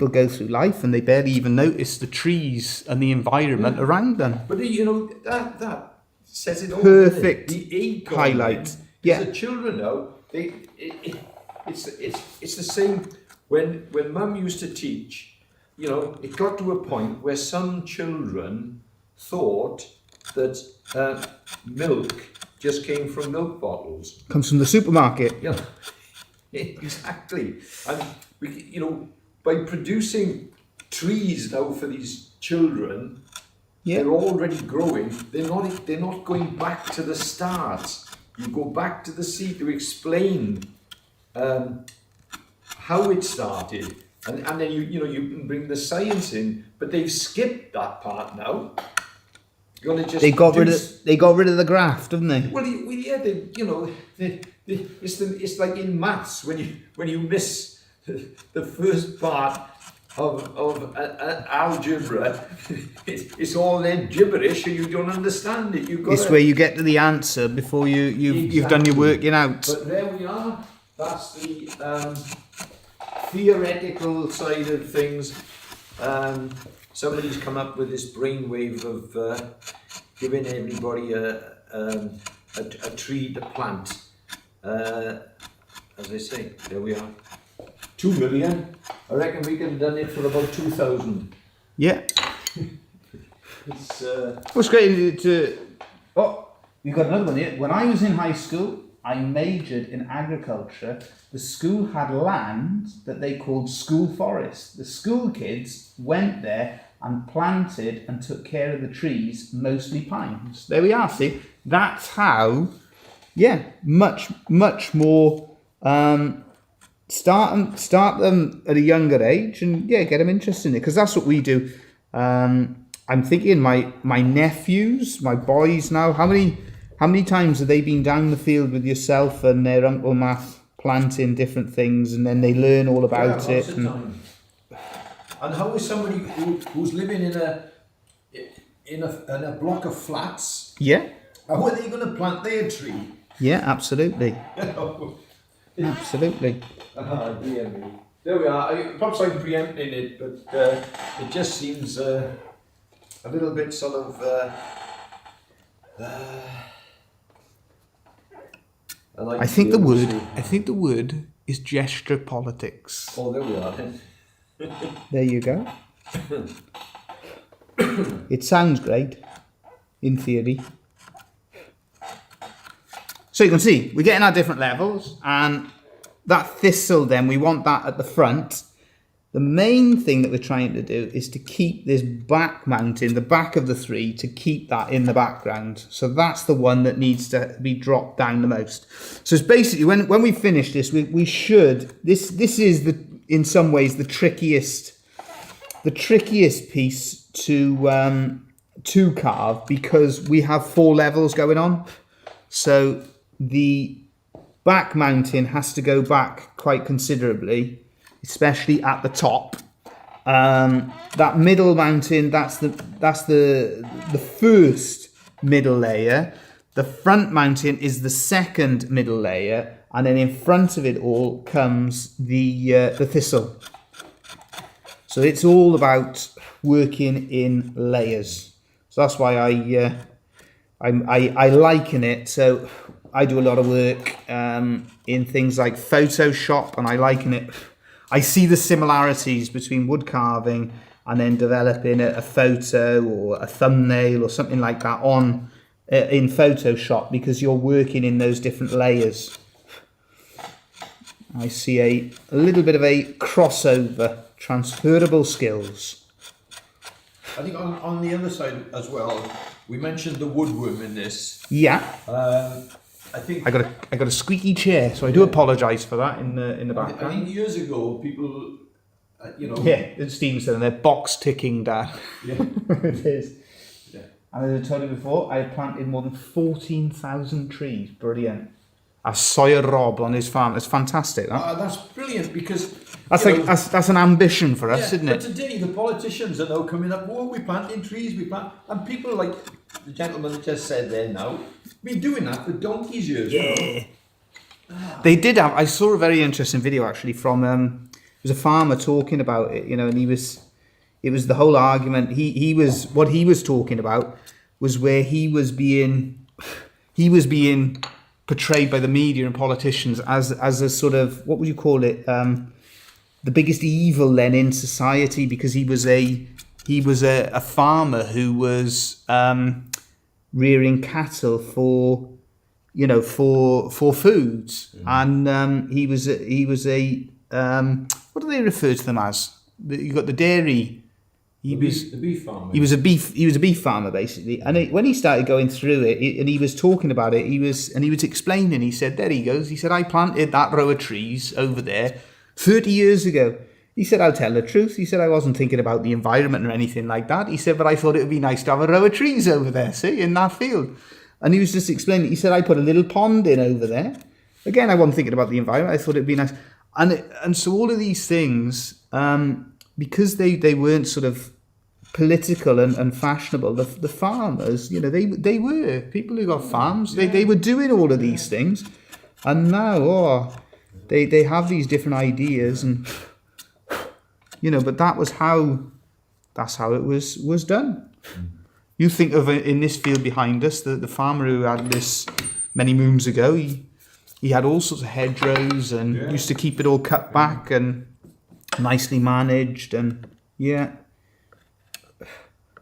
go through life and they barely even notice the trees and the environment around them. But that says it all. Perfect the acorn highlight. Yeah. The children know it's the same when Mum used to teach. It got to a point where some children thought that milk just came from milk bottles. Comes from the supermarket. Yeah, exactly. And by producing trees now for these children, Yeah. they're already growing. They're not going back to the start. You go back to the seed to explain how it started, and then you can bring the science in. But they've skipped that part now. You're gonna just They got rid of the graft, haven't they? Well, yeah, it's like in maths when you miss the first part of algebra, it's all then gibberish and you don't understand it. It's where you get to the answer before you've done your working out. But there we are. That's the theoretical side of things. Somebody's come up with this brainwave of giving everybody a tree to plant. As I say, there we are. 2 million. I reckon we can have done it for about 2,000. Yeah. It's What's great to... Oh, we've got another one here. When I was in high school, I majored in agriculture. The school had land that they called school forest. The school kids went there and planted and took care of the trees, mostly pines. There we are, see? That's how, yeah, much more... Start them at a younger age and yeah, get them interested in it, because that's what we do. I'm thinking my nephews, my boys now. How many times have they been down the field with yourself and their Uncle Matt planting different things, and then they learn all about it. And how is somebody who's living in a block of flats? Yeah. How are they going to plant their tree? Yeah, absolutely. Absolutely. Dear me. There we are. Perhaps I'm preempting it, but it just seems a little bit sort of. I think the word is gesture politics. Oh, there we are. There you go. It sounds great, in theory. So you can see, we're getting our different levels, and that thistle then, we want that at the front. The main thing that we're trying to do is to keep this back mounting, the back of the three, to keep that in the background. So that's the one that needs to be dropped down the most. So it's basically, when we finish this, we should, this is in some ways the trickiest piece to carve, because we have 4 levels going on. So the back mounting has to go back quite considerably, especially at the top. That middle mounting, that's the first middle layer. The front mounting is the second middle layer, and then in front of it all comes the thistle. So it's all about working in layers. So that's why I liken it. So I do a lot of work in things like Photoshop, and I liken it. I see the similarities between wood carving and then developing a photo or a thumbnail or something like that in Photoshop, because you're working in those different layers. I see a little bit of a crossover, transferable skills. I think on the other side as well, we mentioned the woodworm in this. Yeah. I think I got a squeaky chair, so I do apologise for that in the background. I think years ago, people, Yeah, it's Stevenson and their box ticking down. Yeah. It is. Yeah. And as I told you before, I planted more than 14,000 trees. Brilliant. A Sawyer Rob on his farm. It's fantastic. That's brilliant, because that's an ambition for us, isn't but it? today the politicians are now coming up. Oh, we're planting trees. And people like the gentleman that just said there now, been doing that for donkey's years. Yeah. They did have. I saw a very interesting video actually from. It was a farmer talking about it, and he was. It was the whole argument. What he was talking about was where he was being portrayed by the media and politicians as a sort of, what would you call it, the biggest evil then in society, because he was a farmer who was rearing cattle for, you know, for foods, and he was a what do they refer to them as? You got the dairy. The beef farmer. He was a beef farmer basically, and when he started going through it, and he was talking about it, he was explaining. He said, "There he goes." He said, "I planted that row of trees over there 30 years ago." He said, "I'll tell the truth." He said, "I wasn't thinking about the environment or anything like that." He said, "But I thought it would be nice to have a row of trees over there, see, in that field." And he was just explaining. He said, "I put a little pond in over there. Again, I wasn't thinking about the environment. I thought it'd be nice." And so all of these things, because they weren't sort of political and fashionable, the farmers, you know, they were people who got farms. They were doing all of these things, and now they have these different ideas, and you know, but that's how it was done. You think of in this field behind us, the farmer who had this many moons ago. He had all sorts of hedgerows and used to keep it all cut back and nicely managed, and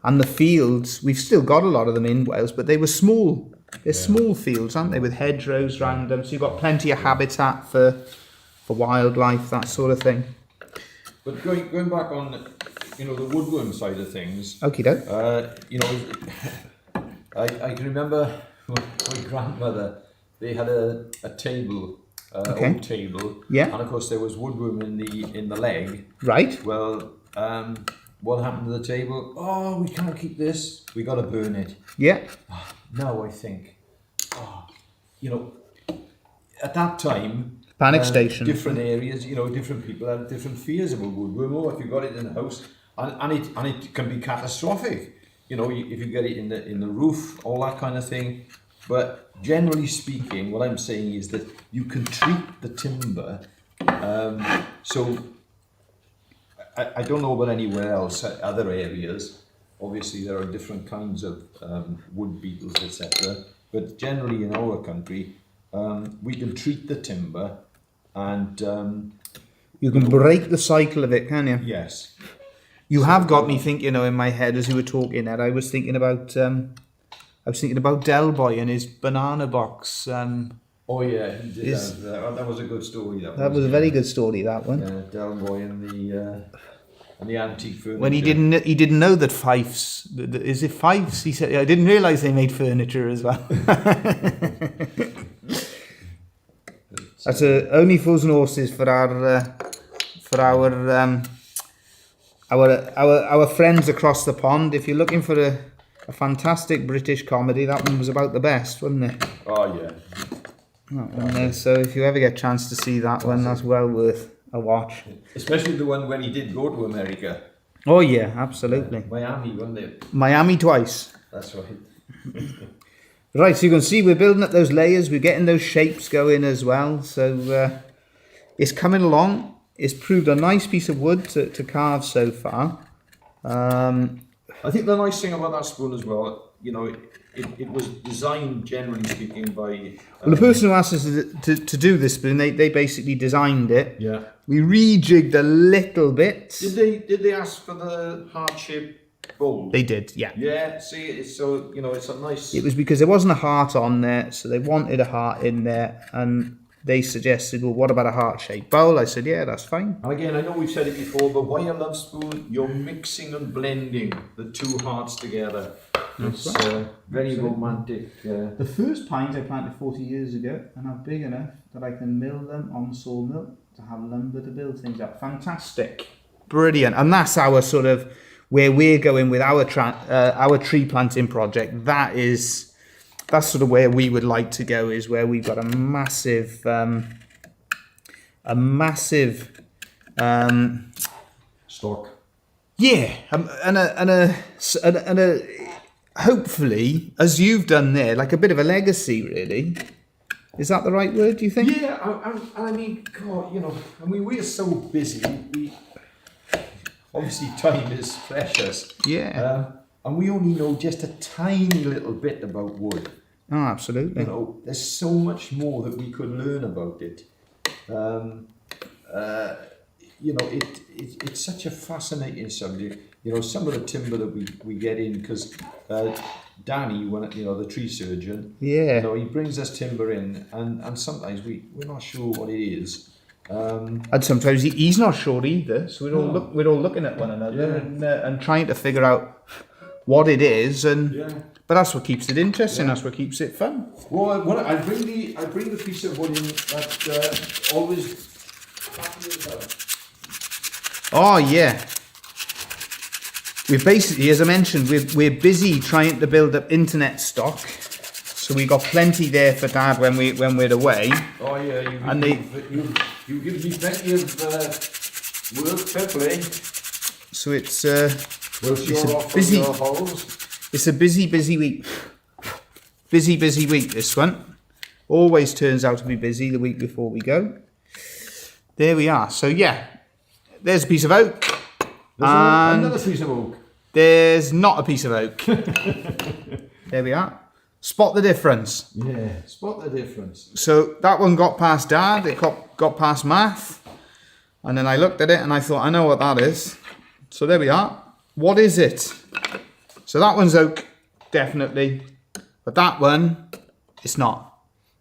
and the fields, we've still got a lot of them in Wales, but they were small. They're small fields, aren't they, with hedgerows around them, so you've got plenty of habitat for wildlife, that sort of thing. But going back on, you know, the woodworm side of things. Okie doke. You know, I can remember my grandmother. They had a table, old table, and of course there was woodworm in the leg. Right. Well, what happened to the table? Oh, we can't keep this. We got to burn it. Yeah. Now I think, you know, at that time, panic station. Different areas, you know, different people had different fears about woodworm. Or if you got it in the house, and it can be catastrophic. You know, if you get it in the roof, all that kind of thing. But generally speaking, what I'm saying is that you can treat the timber. So I don't know about anywhere else, other areas. Obviously, there are different kinds of wood beetles, etc. But generally, in our country, we can treat the timber, and you can break the cycle of it, can you? Yes. You have got me thinking, you know, in my head as you were talking, Ed. I was thinking about Del Boy and his banana box. Oh yeah, he did that was a good story. That was a very good story. That one. Yeah, Del Boy and the antique furniture. When he didn't know that Fifes, is it Fifes? He said, "I didn't realise they made furniture as well." That's only fools and horses for our friends across the pond. If you're looking for a fantastic British comedy, that one was about the best, wasn't it? Oh yeah. So if you ever get a chance to see that one, that's well worth a watch. Especially the one when he did go to America. Oh yeah, absolutely. Miami, wasn't it? Miami twice. That's right. Right, so you can see we're building up those layers, we're getting those shapes going as well. So it's coming along. It's proved a nice piece of wood to carve so far. I think the nice thing about that spoon as well, you know, it was designed, generally speaking, by... well, the person who asked us to do this spoon, they basically designed it. Yeah. We rejigged a little bit. Did they ask for the heart-shaped bowl? They did, yeah. Yeah, see, it's so, you know, it's a nice... It was because there wasn't a heart on there, so they wanted a heart in there, and they suggested, well, what about a heart-shaped bowl? I said, yeah, that's fine. And again, I know we've said it before, but why a love spoon? You're mixing and blending the two hearts together. It's very romantic. The first pines I planted 40 years ago, and are big enough that I can mill them on sawmill to have lumber to build things up. Fantastic. Brilliant. And that's our sort of, where we're going with our tree planting project. That's sort of where we would like to go, is where we've got a massive stock. Yeah, and a hopefully, as you've done there, like a bit of a legacy, really. Is that the right word, do you think? Yeah, I mean, God, you know, I mean, we're so busy. Obviously, time is precious. Yeah. And we only know just a tiny little bit about wood. Oh, absolutely. You know, there's so much more that we could learn about it. You know, it's such a fascinating subject. You know, some of the timber that we get in, because Danny, when the tree surgeon, Yeah. he brings us timber in, and sometimes we're not sure what it is. And sometimes he's not sure either. So we're all looking at one another and trying to figure out what it is. But that's what keeps it interesting. That's what keeps it fun. Well, I bring the piece of wood in that always. Oh yeah. We're basically, as I mentioned, we're busy trying to build up internet stock. So we got plenty there for Dad when we're away. Oh yeah, you give me plenty of work, fair play. So it's a busy week. Busy week, this one. Always turns out to be busy the week before we go. There we are. So yeah, there's a piece of oak. There's another piece of oak. There's not a piece of oak. There we are. Spot the difference. Yeah, spot the difference. So that one got past Dad, it got past Math. And then I looked at it and I thought, I know what that is. So there we are. What is it? So that one's oak, definitely. But that one, it's not.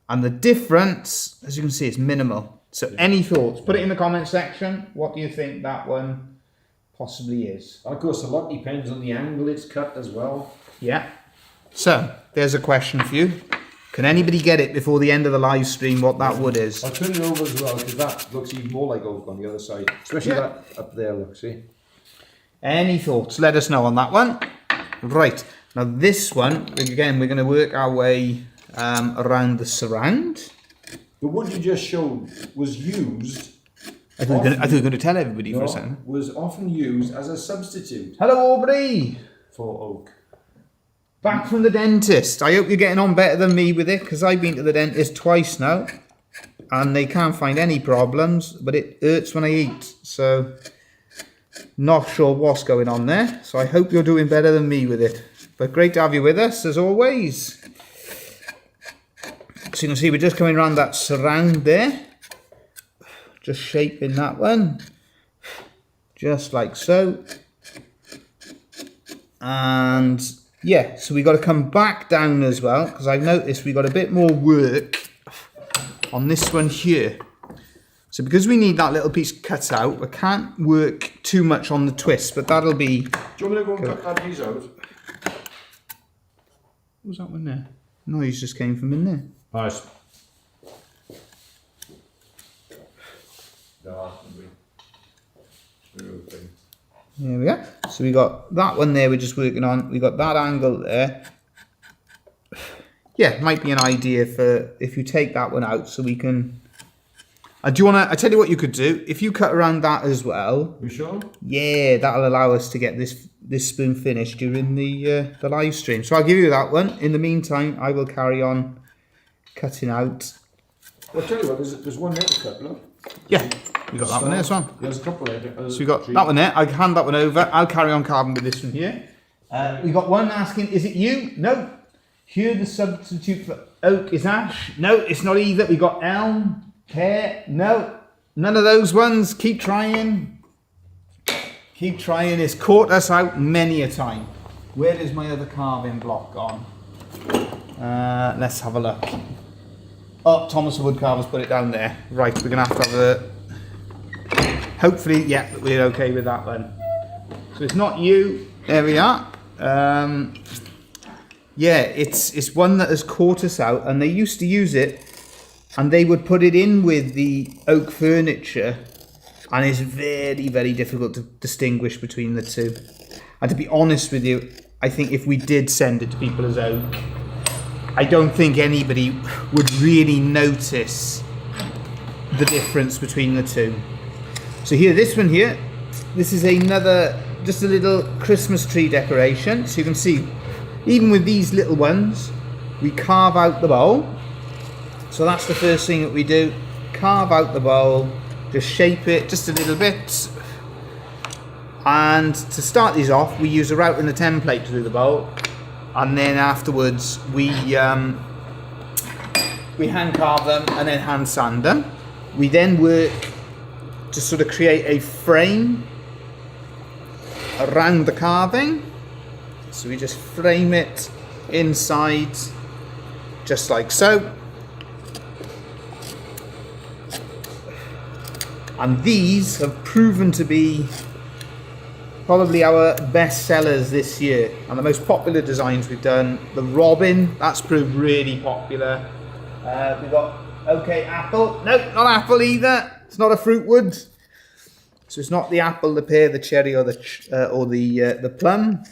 And the difference, as you can see, is minimal. So any thoughts? Put it in the comment section. What do you think that one possibly is? Of course, a lot depends on the angle it's cut as well. Yeah. So, there's a question for you. Can anybody get it before the end of the live stream what that wood is? I'll turn it over as well, because that looks even more like oak on the other side. Especially that up there, look, see? Any thoughts? Let us know on that one. Right. Now this one, again, we're going to work our way around the surround. The wood you just showed was used... I thought you were going to tell everybody for a second. Was often used as a substitute. Hello, Aubrey. For oak. Back from the dentist. I hope you're getting on better than me with it, because I've been to the dentist twice now, and they can't find any problems, but it hurts when I eat. So, not sure what's going on there. So I hope you're doing better than me with it. But great to have you with us, as always. So you can see we're just coming around that surround there. Just shaping that one. Just like so. And... yeah, so we got to come back down as well, because I've noticed we got a bit more work on this one here. So because we need that little piece cut out, we can't work too much on the twist, but that'll be... Do you want me to go and cut that piece out? What was that one there? Noise just came from in there. Nice. There we go. So we got that one there we're just working on. We got that angle there. Yeah, might be an idea for if you take that one out so we can... do you want to... I tell you what you could do. If you cut around that as well... You sure? Yeah, that'll allow us to get this spoon finished during the live stream. So I'll give you that one. In the meantime, I will carry on cutting out... I'll tell you what, there's one there to cut, look. Yeah, we got that one there as well. There's a couple there. So we got that one there. I'll hand that one over. I'll carry on carving with this one here. We got one asking, is it you? No. Here the substitute for oak is ash. No, it's not either. We got elm, pear. No, none of those ones. Keep trying. Keep trying. It's caught us out many a time. Where is my other carving block gone? Let's have a look. Oh, Thomas the Woodcarver's put it down there. Right, we're going to have a... hopefully, yeah, we're okay with that one. So it's not you. There we are. Yeah, it's one that has caught us out, and they used to use it, and they would put it in with the oak furniture, and it's very, very difficult to distinguish between the two. And to be honest with you, I think if we did send it to people as oak, I don't think anybody would really notice the difference between the two. So here, this one here, this is another, just a little Christmas tree decoration. So you can see, even with these little ones, we carve out the bowl. So that's the first thing that we do. Carve out the bowl, just shape it just a little bit. And to start these off, we use a route and a template to do the bowl. And then afterwards, we hand carve them and then hand sand them. We then work to sort of create a frame around the carving. So we just frame it inside, just like so. And these have proven to be probably our best sellers this year, and the most popular designs we've done. The robin, that's proved really popular. We've got okay apple. No, not apple either. It's not a fruit wood. So it's not the apple, the pear, the cherry, or the plum.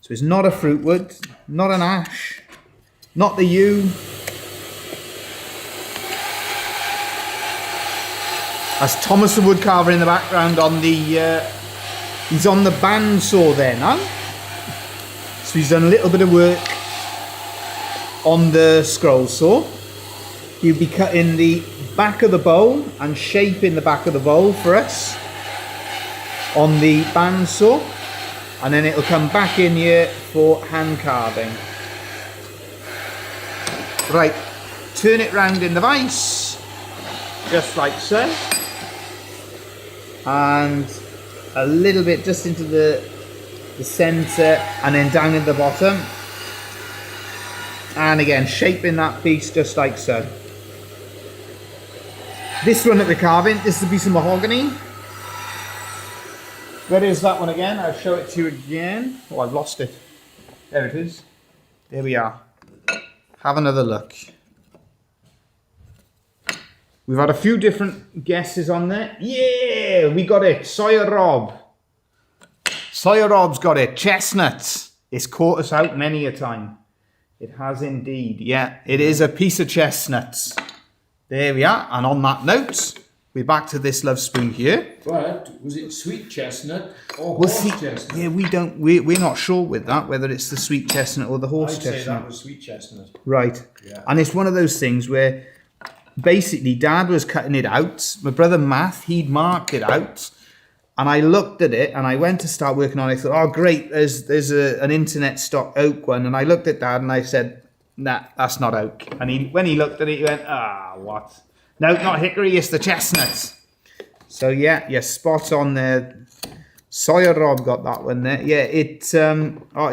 So it's not a fruit wood, not an ash, not the yew. That's Thomas the woodcarver in the background on the, he's on the bandsaw there now. So he's done a little bit of work on the scroll saw. He'll be cutting the back of the bowl and shaping the back of the bowl for us on the bandsaw. And then it'll come back in here for hand carving. Right, turn it round in the vise, just like so. And a little bit just into the center and then down at the bottom. And again, shaping that piece just like so. This one that we're carving, this is a piece of mahogany. Where is that one again? I'll show it to you again. Oh, I've lost it. There it is. There we are. Have another look. We've had a few different guesses on there. Yeah, we got it. Sawyer Rob. Sawyer Rob's got it. Chestnuts. It's caught us out many a time. It has indeed. Yeah, it is a piece of chestnuts. There we are. And on that note, we're back to this Lovespoon here. But was it sweet chestnut or horse chestnut? Yeah, we're not sure with that, whether it's the sweet chestnut or the horse chestnut. I'd say that was sweet chestnut. Right. Yeah. And it's one of those things where basically Dad was cutting it out. My brother Matt, he'd marked it out. And I looked at it and I went to start working on it. I thought, oh great, there's an internet stock oak one. And I looked at Dad and I said, nah, that's not oak. And when he looked at it, he went, what? No, not hickory, it's the chestnut. So yeah, spot on there. Sawyer Rob got that one there. Yeah, it's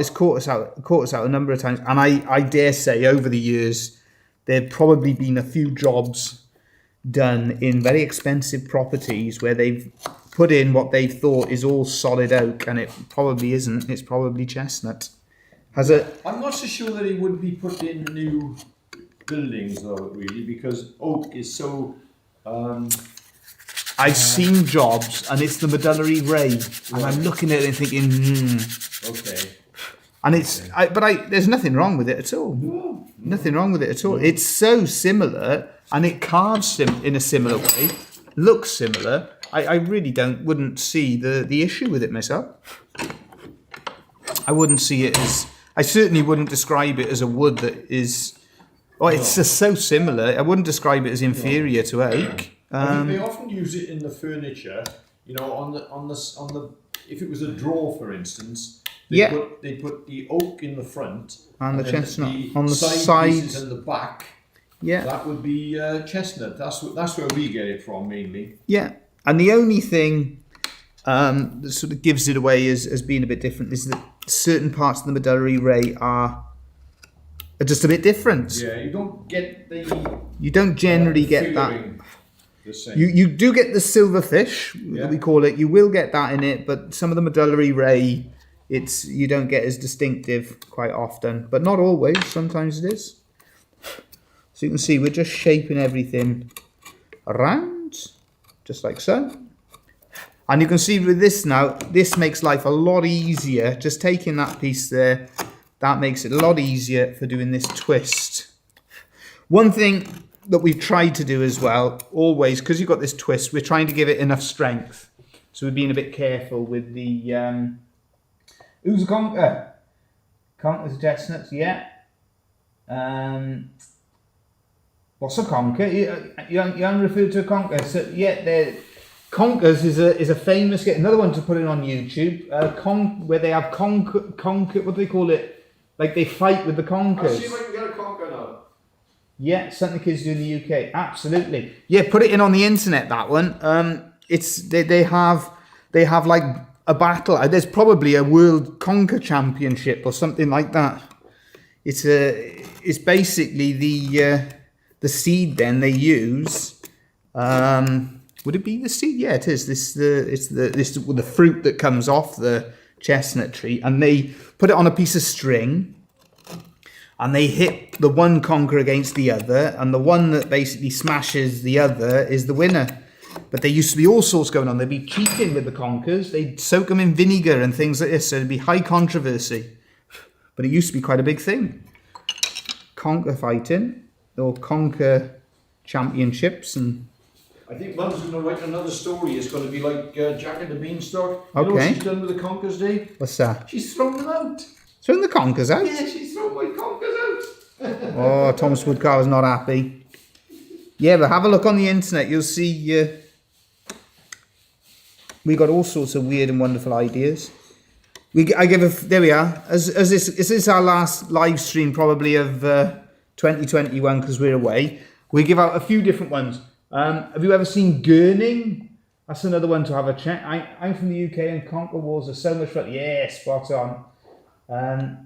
caught us out a number of times. And I dare say over the years, there've probably been a few jobs done in very expensive properties where they've put in what they thought is all solid oak, and it probably isn't. It's probably chestnut. I'm not so sure that it would be put in new buildings though, really, because oak is so. I've seen jobs, and it's the medullary ray, and I'm looking at it and thinking, Okay. And there's nothing wrong with it at all. No. Nothing wrong with it at all. It's so similar, and it carves in a similar way, looks similar. I really wouldn't see the issue with it myself. I wouldn't see it as, I certainly wouldn't describe it as a wood that is, it's just so similar. I wouldn't describe it as inferior to oak. They often use it in the furniture, on the if it was a drawer, for instance. They put the oak in the front and the chestnut on the side pieces and the back. Yeah, that would be chestnut. That's where we get it from mainly. Yeah, and the only thing that sort of gives it away as being a bit different is that certain parts of the medullary ray are just a bit different. Yeah, you don't get the. You don't generally get that. You do get the silverfish, we call it. You will get that in it, but some of the medullary ray, you don't get as distinctive quite often, but not always. Sometimes it is. So you can see we're just shaping everything around, just like so. And you can see with this now, this makes life a lot easier. Just taking that piece there, that makes it a lot easier for doing this twist. One thing that we've tried to do as well, always, because you've got this twist, we're trying to give it enough strength. So we're being a bit careful with the, who's a conker? Conker's chestnuts, yeah. What's a conker? You haven't referred to a conker. So yeah, conkers is a famous, another one to put it on YouTube, where they have conker, what do they call it? Like they fight with the conkers. I'll see if I can get a conker now. Yeah, something the kids do in the UK. Absolutely. Yeah, put it in on the internet, that one. They have like a battle. There's probably a World Conquer Championship or something like that. It's basically the seed then they use. Would it be the seed? Yeah, it is. It's the fruit that comes off the chestnut tree, and they put it on a piece of string, and they hit the one conker against the other, and the one that basically smashes the other is the winner. But there used to be all sorts going on. They'd be cheating with the conkers. They'd soak them in vinegar and things like this, so there'd be high controversy. But it used to be quite a big thing. Conker fighting, or conker championships, and I think Mum's going to write another story. It's going to be like Jack and the Beanstalk. You know Okay. what she's done with the conkers, Dave? what's that? She's thrown them out. Throwing the conkers out? Yeah, she's thrown my conkers out. Oh, Thomas Woodcarver's not happy. Yeah, but have a look on the internet. You'll see we got all sorts of weird and wonderful ideas. There we are. As this is our last live stream probably of 2021 because we're away. We give out a few different ones. Have you ever seen gurning? That's another one to have a check. I'm from the UK and conker wars are so much fun. Yeah, spot on.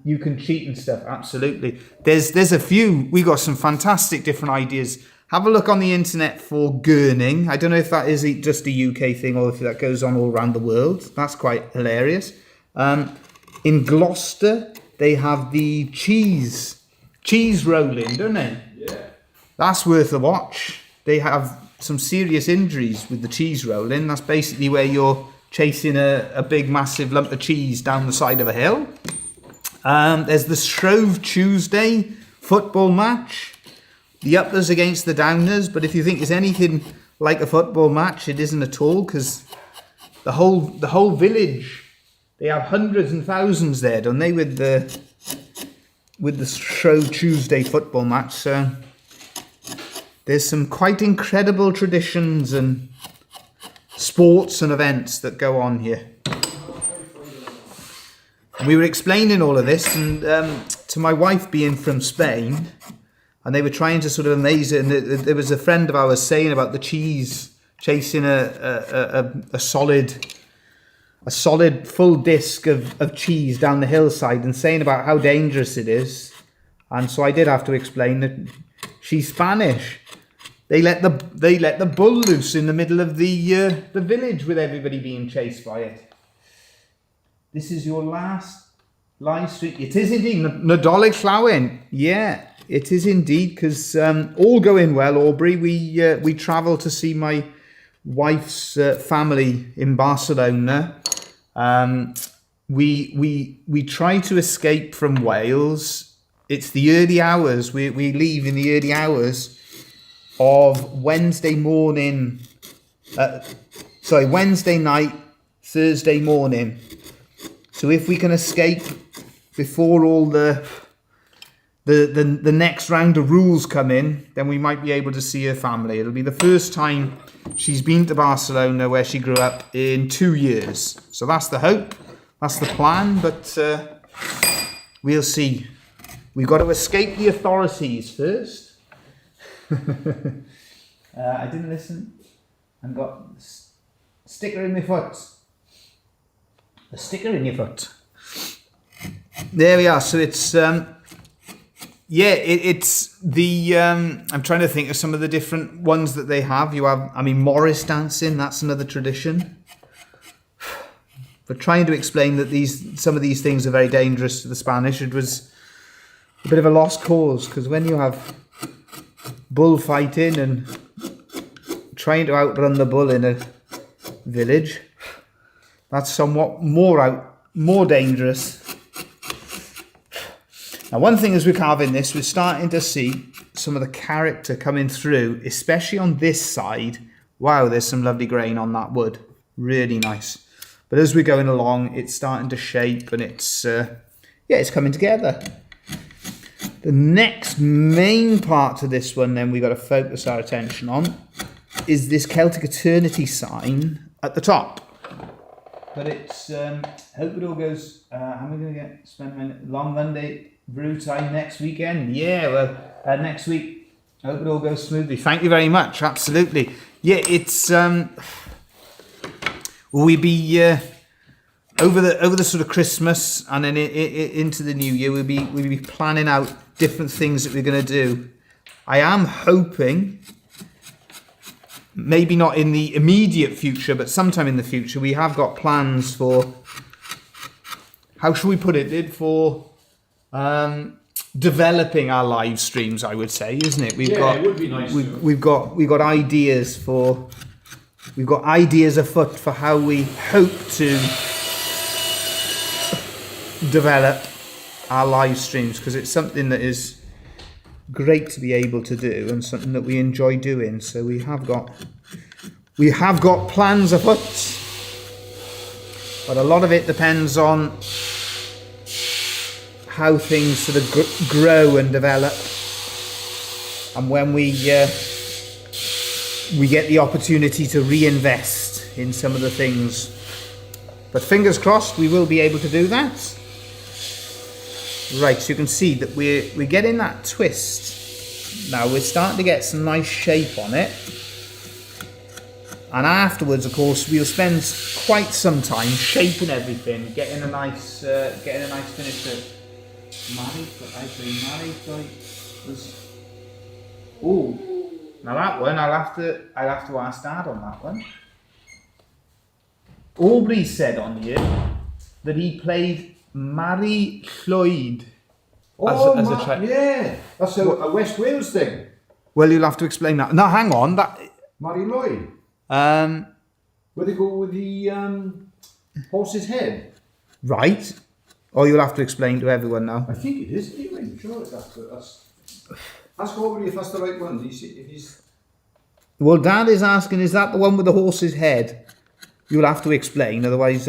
You can cheat and stuff. Absolutely. There's a few. We got some fantastic different ideas. Have a look on the internet for gurning. I don't know if that is just a UK thing or if that goes on all around the world. That's quite hilarious. In Gloucester, they have the cheese rolling, don't they? Yeah. That's worth a watch. They have some serious injuries with the cheese rolling. That's basically where you're chasing a big, massive lump of cheese down the side of a hill. There's the Shrove Tuesday football match. The uppers against the downers, but if you think it's anything like a football match, it isn't at all, because the whole village, they have hundreds and thousands there, don't they, with the Shrove Tuesday football match. So there's some quite incredible traditions and sports and events that go on here. We were explaining all of this, and to my wife being from Spain, and they were trying to sort of amaze it. And there was a friend of ours saying about the cheese chasing a solid full disc of cheese down the hillside, and saying about how dangerous it is. And so I did have to explain that she's Spanish. They let the bull loose in the middle of the village with everybody being chased by it. This is your last live stream. It is indeed Nadolig Llawen. Yeah, it is indeed, because all going well, Aubrey. We travel to see my wife's family in Barcelona. We try to escape from Wales. It's the early hours. We leave in the early hours of Wednesday morning. Wednesday night, Thursday morning. So if we can escape before all the next round of rules come in, then we might be able to see her family. It'll be the first time she's been to Barcelona, where she grew up, in 2 years. So that's the hope, that's the plan, but we'll see. We've got to escape the authorities first. I didn't listen and got a sticker in my foot. A sticker in your foot. There we are. So it's it's the I'm trying to think of some of the different ones that they have. You have, Morris dancing. That's another tradition. But trying to explain that some of these things are very dangerous to the Spanish. It was a bit of a lost cause, because when you have bullfighting and trying to outrun the bull in a village, that's somewhat more dangerous. Now, one thing as we're carving this, we're starting to see some of the character coming through, especially on this side. Wow, there's some lovely grain on that wood. Really nice. But as we're going along, it's starting to shape, and it's coming together. The next main part to this one, then, we've got to focus our attention on, is this Celtic Eternity sign at the top. But it's, hope it all goes, how am I going to spend my long Monday brew time next weekend? Yeah, well, next week, I hope it all goes smoothly. Thank you very much, absolutely. Yeah, it's, we'll be over the sort of Christmas and then into the new year, we'll be planning out different things that we're going to do. I am hoping, maybe not in the immediate future, but sometime in the future, we have got plans for, how should we put it, for developing our live streams, I would say, isn't it? It would be nice. We've got ideas for, we've got ideas afoot for how we hope to develop our live streams, because it's something that is great to be able to do and something that we enjoy doing. So we have got plans afoot, but a lot of it depends on how things sort of grow and develop, and when we get the opportunity to reinvest in some of the things. But fingers crossed, we will be able to do that. Right, so you can see that we're getting that twist. Now we're starting to get some nice shape on it. And afterwards, of course, we'll spend quite some time shaping everything, getting a nice finish to it. Oh, now that one I'll have to ask Dad on that one. Aubrey said on here that he played Mari Lloyd as a child. Yeah, that's a West Wales thing. Well, you'll have to explain that. No, hang on. Mari Lloyd. Where they go with the horse's head. Right. Or you'll have to explain to everyone now. I think it is. Anyway, I'm sure ask Aubrey if that's the right one. Well, Dad is asking, is that the one with the horse's head? You'll have to explain, otherwise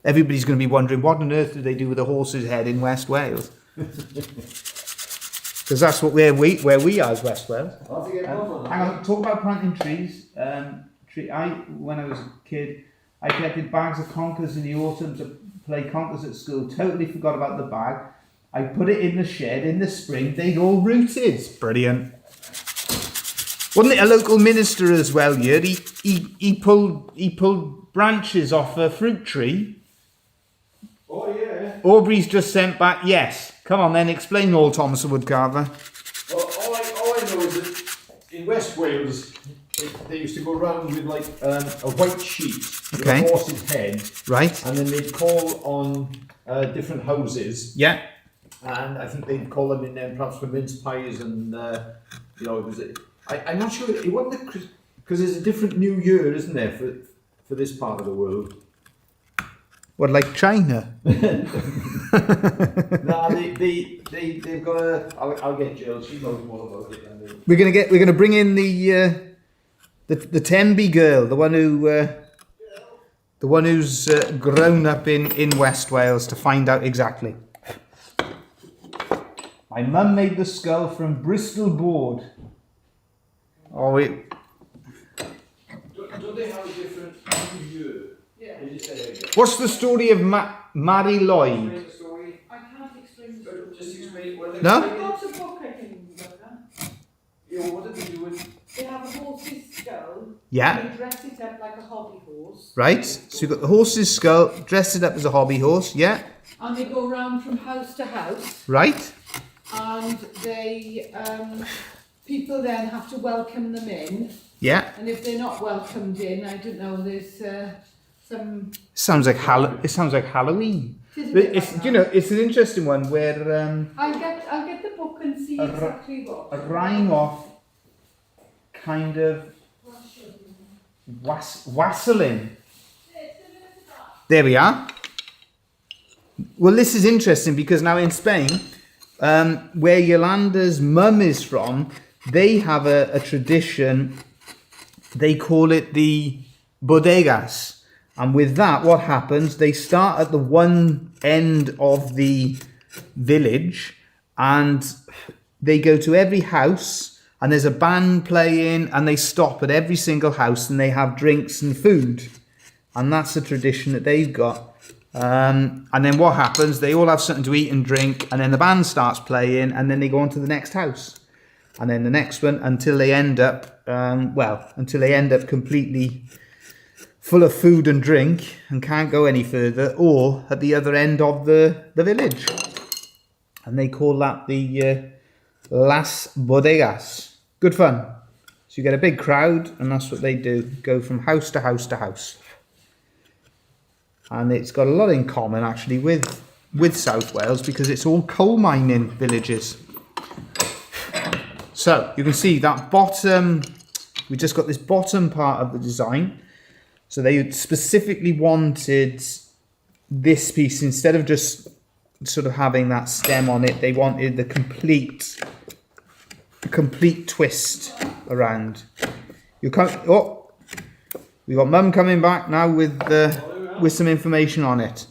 everybody's going to be wondering, what on earth do they do with a horse's head in West Wales? Because that's where we are as West Wales. Hang on, talk about planting trees. When I was a kid, I collected bags of conkers in the autumn to play conkers at school. Totally forgot about the bag. I put it in the shed in the spring. They'd all rooted. Brilliant. Wasn't it a local minister as well, here? He pulled branches off a fruit tree. Oh, yeah. Aubrey's just sent back, yes. Come on then, explain all, Thomas the Woodcarver. Well, all I know is that in West Wales, they used to go around with like a white sheet with a horse's head. Right. And then they'd call on different houses. Yeah. And I think they'd call them in there perhaps for mince pies and, it was... I'm not sure, it wasn't because there's a different New Year, isn't there, for this part of the world? What, like China? No, they've got a... I'll get Jill, she knows more about it than me. We're gonna bring in the Tenby girl, the one who's grown up in West Wales, to find out exactly. My mum made the skull from Bristol board. Oh, wait. Don't they have a different view? Yeah. What's the story of Mari Lloyd? I can't explain the story. Just explain. Well, no? I've got a book I can look at. Yeah, what did they do with? They have a horse's skull. Yeah. They dress it up like a hobby horse. Right. So you've got the horse's skull, dressed it up as a hobby horse. Yeah. And they go around from house to house. Right. And they... people then have to welcome them in. Yeah. And if they're not welcomed in, I don't know, there's some... Sounds like Halloween. It's it's an interesting one where I'll get the book and see exactly what. A rhyme off kind of wassailing. There we are. Well, this is interesting because now in Spain, where Yolanda's mum is from, they have a tradition, they call it the bodegas. And with that, what happens, they start at the one end of the village and they go to every house and there's a band playing and they stop at every single house and they have drinks and food. And that's a tradition that they've got. And then what happens, they all have something to eat and drink and then the band starts playing and then they go on to the next house. And then the next one until they end up, completely full of food and drink and can't go any further, or at the other end of the village. And they call that the Las Bodegas. Good fun. So you get a big crowd, and that's what they do. Go from house to house to house. And it's got a lot in common actually with South Wales, because it's all coal mining villages. So you can see that bottom, we just got this bottom part of the design. So they specifically wanted this piece, instead of just sort of having that stem on it, they wanted the complete twist around. You come, oh, we got Mum coming back now with some information on it.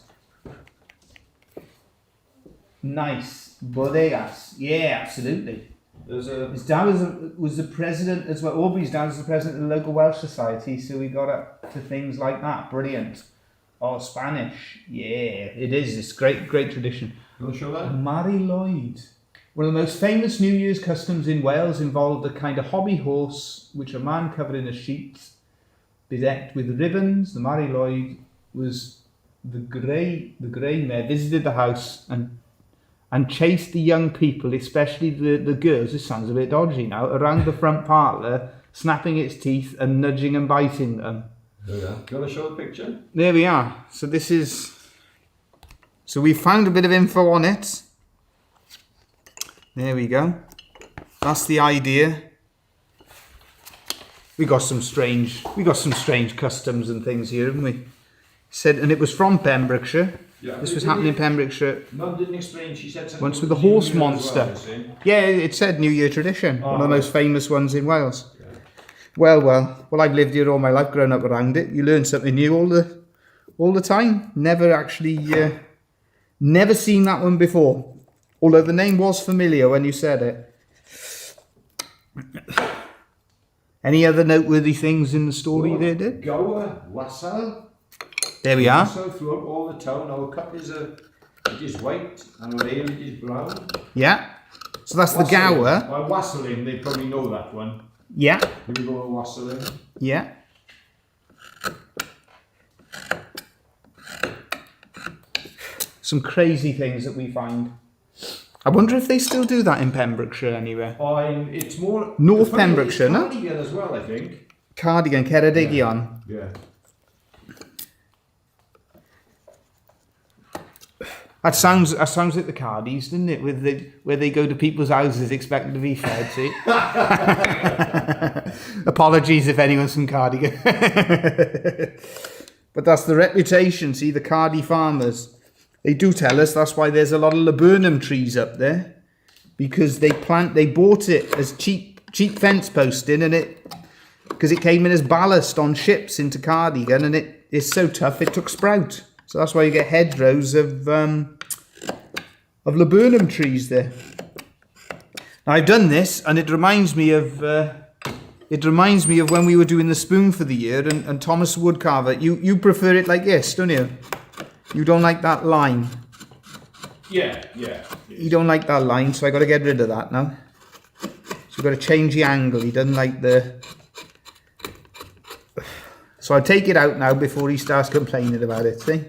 Nice. Bodegas. Yeah, absolutely. His dad was the president as well. Aubrey's dad was the president of the local Welsh Society, so we got up to things like that. Brilliant. Oh, Spanish. Yeah, it is. It's great tradition. You want to show that? Mari Lloyd. One of the most famous New Year's customs in Wales involved a kind of hobby horse, which a man covered in a sheet, bedecked with ribbons. The Mari Lloyd was the grey mare, visited the house and chased the young people, especially the girls, this sounds a bit dodgy now, around the front parlour, snapping its teeth and nudging and biting them. There we are. Do you want to show a picture? There we are. So this is... So we found a bit of info on it. There we go. That's the idea. We got some strange customs and things here, haven't we? Said, and it was from Pembrokeshire. Yeah. This was happening in Pembrokeshire. Mum didn't explain. She said something. Once with the horse New Year as monster. well, Yeah, it said New Year tradition. Oh, One of the most famous ones in Wales. Yeah. Well, I've lived here all my life, grown up around it. You learn something new all the time. Never actually, never seen that one before. Although the name was familiar when you said it. Any other noteworthy things in the story there, did? Gower, Wassail. There we are. So throughout all the town, our cup is it is white and our ale is brown. Yeah. So that's the Gower. By wassailing, they probably know that one. Yeah. Here we go, wassailing. Yeah. Some crazy things that we find. I wonder if they still do that in Pembrokeshire anywhere. It's more North Pembrokeshire, no? Cardigan as well, I think. Cardigan, Ceredigion. Yeah. That sounds like the Cardis, doesn't it? Where they go to people's houses expecting to be fed, see? Apologies if anyone's from Cardigan. But that's the reputation, see, the Cardi farmers. They do tell us that's why there's a lot of laburnum trees up there. Because they bought it as cheap fence posting, and because it came in as ballast on ships into Cardigan, and it is so tough it took sprout. So that's why you get hedgerows of laburnum trees there. Now I've done this, and it reminds me of when we were doing the spoon for the year, and Thomas Woodcarver. You prefer it like this, don't you? You don't like that line. Yeah. You don't like that line, so I got to get rid of that now. So we've got to change the angle. He doesn't like the. So I'll take it out now before he starts complaining about it, see?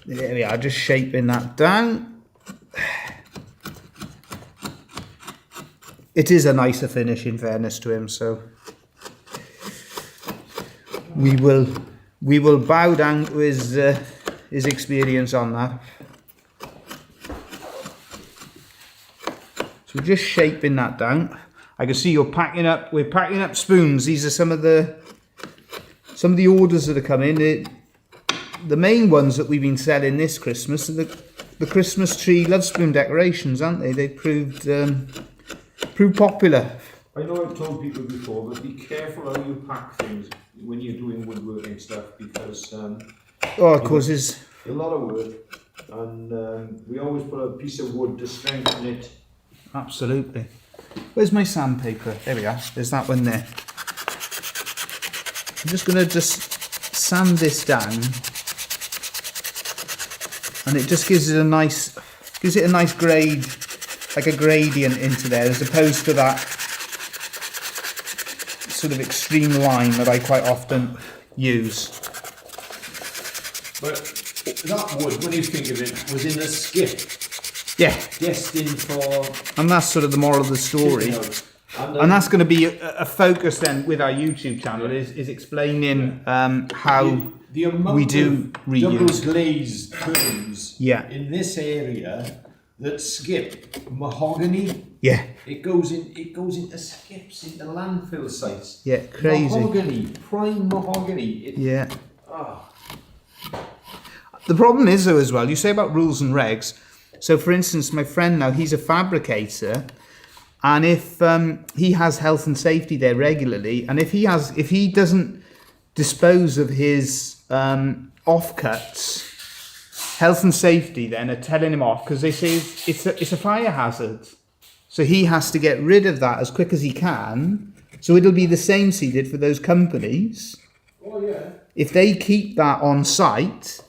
There we are, just shaping that down. It is a nicer finish in fairness to him, so we will bow down to his experience on that. So we're just shaping that down. I can see we're packing up spoons. These are some of the orders that are coming. The main ones that we've been selling this Christmas are the Christmas tree Lovespoon decorations, aren't they? They proved popular. I know I've told people before, but be careful how you pack things when you're doing woodworking stuff, because it causes a lot of work, and we always put a piece of wood to strengthen it. Absolutely. Where's my sandpaper? There we are. There's that one there. I'm just going to sand this down, and it just gives it a nice grade, like a gradient into there, as opposed to that sort of extreme line that I quite often use. But that wood, when you think of it, was in a skip, Yeah, destined for... and that's sort of the moral of the story. You know, And that's going to be a focus then with our YouTube channel, is explaining how the amount we do of reuse. double glazed turns Yeah. in this area that skip mahogany. Yeah, It goes into skips, into landfill sites. yeah, crazy. Mahogany, prime mahogany. Yeah. Ah. The problem is though as well, you say about rules and regs. So for instance, my friend now, he's a fabricator, and if he has health and safety there regularly, and if he doesn't dispose of his offcuts, health and safety then are telling him off because they say it's a fire hazard. So he has to get rid of that as quick as he can. So it'll be the same seeded for those companies. Oh yeah. If they keep that on site,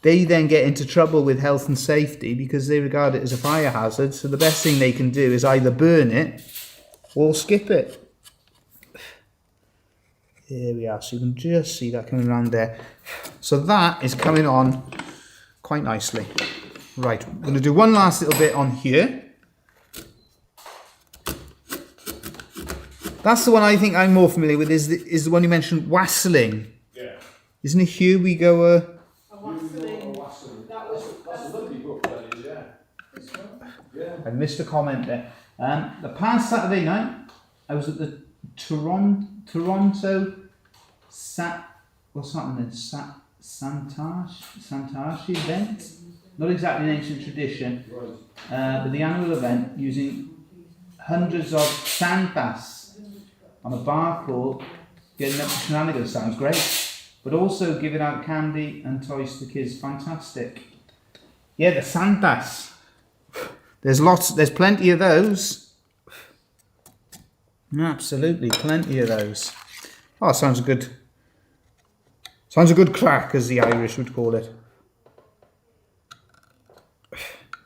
they then get into trouble with health and safety because they regard it as a fire hazard. So the best thing they can do is either burn it or skip it. There we are. So you can just see that coming around there. So that is coming on quite nicely. Right, I'm going to do one last little bit on here. That's the one I think I'm more familiar with, is the one you mentioned, wassailing. Yeah. Isn't it here we go... A wassailing. That was That's a lovely book, that is, yeah. Yeah. I missed a comment there. The past Saturday night, I was at the Toronto Santashi event. Not exactly an ancient tradition, but the annual event using hundreds of sandbass on a bar crawl, getting up to shenanigans. Sounds great. But also giving out candy and toys to the kids. Fantastic. Yeah, the sandbass. There's plenty of those. Absolutely, plenty of those. Oh, sounds a good crack, as the Irish would call it.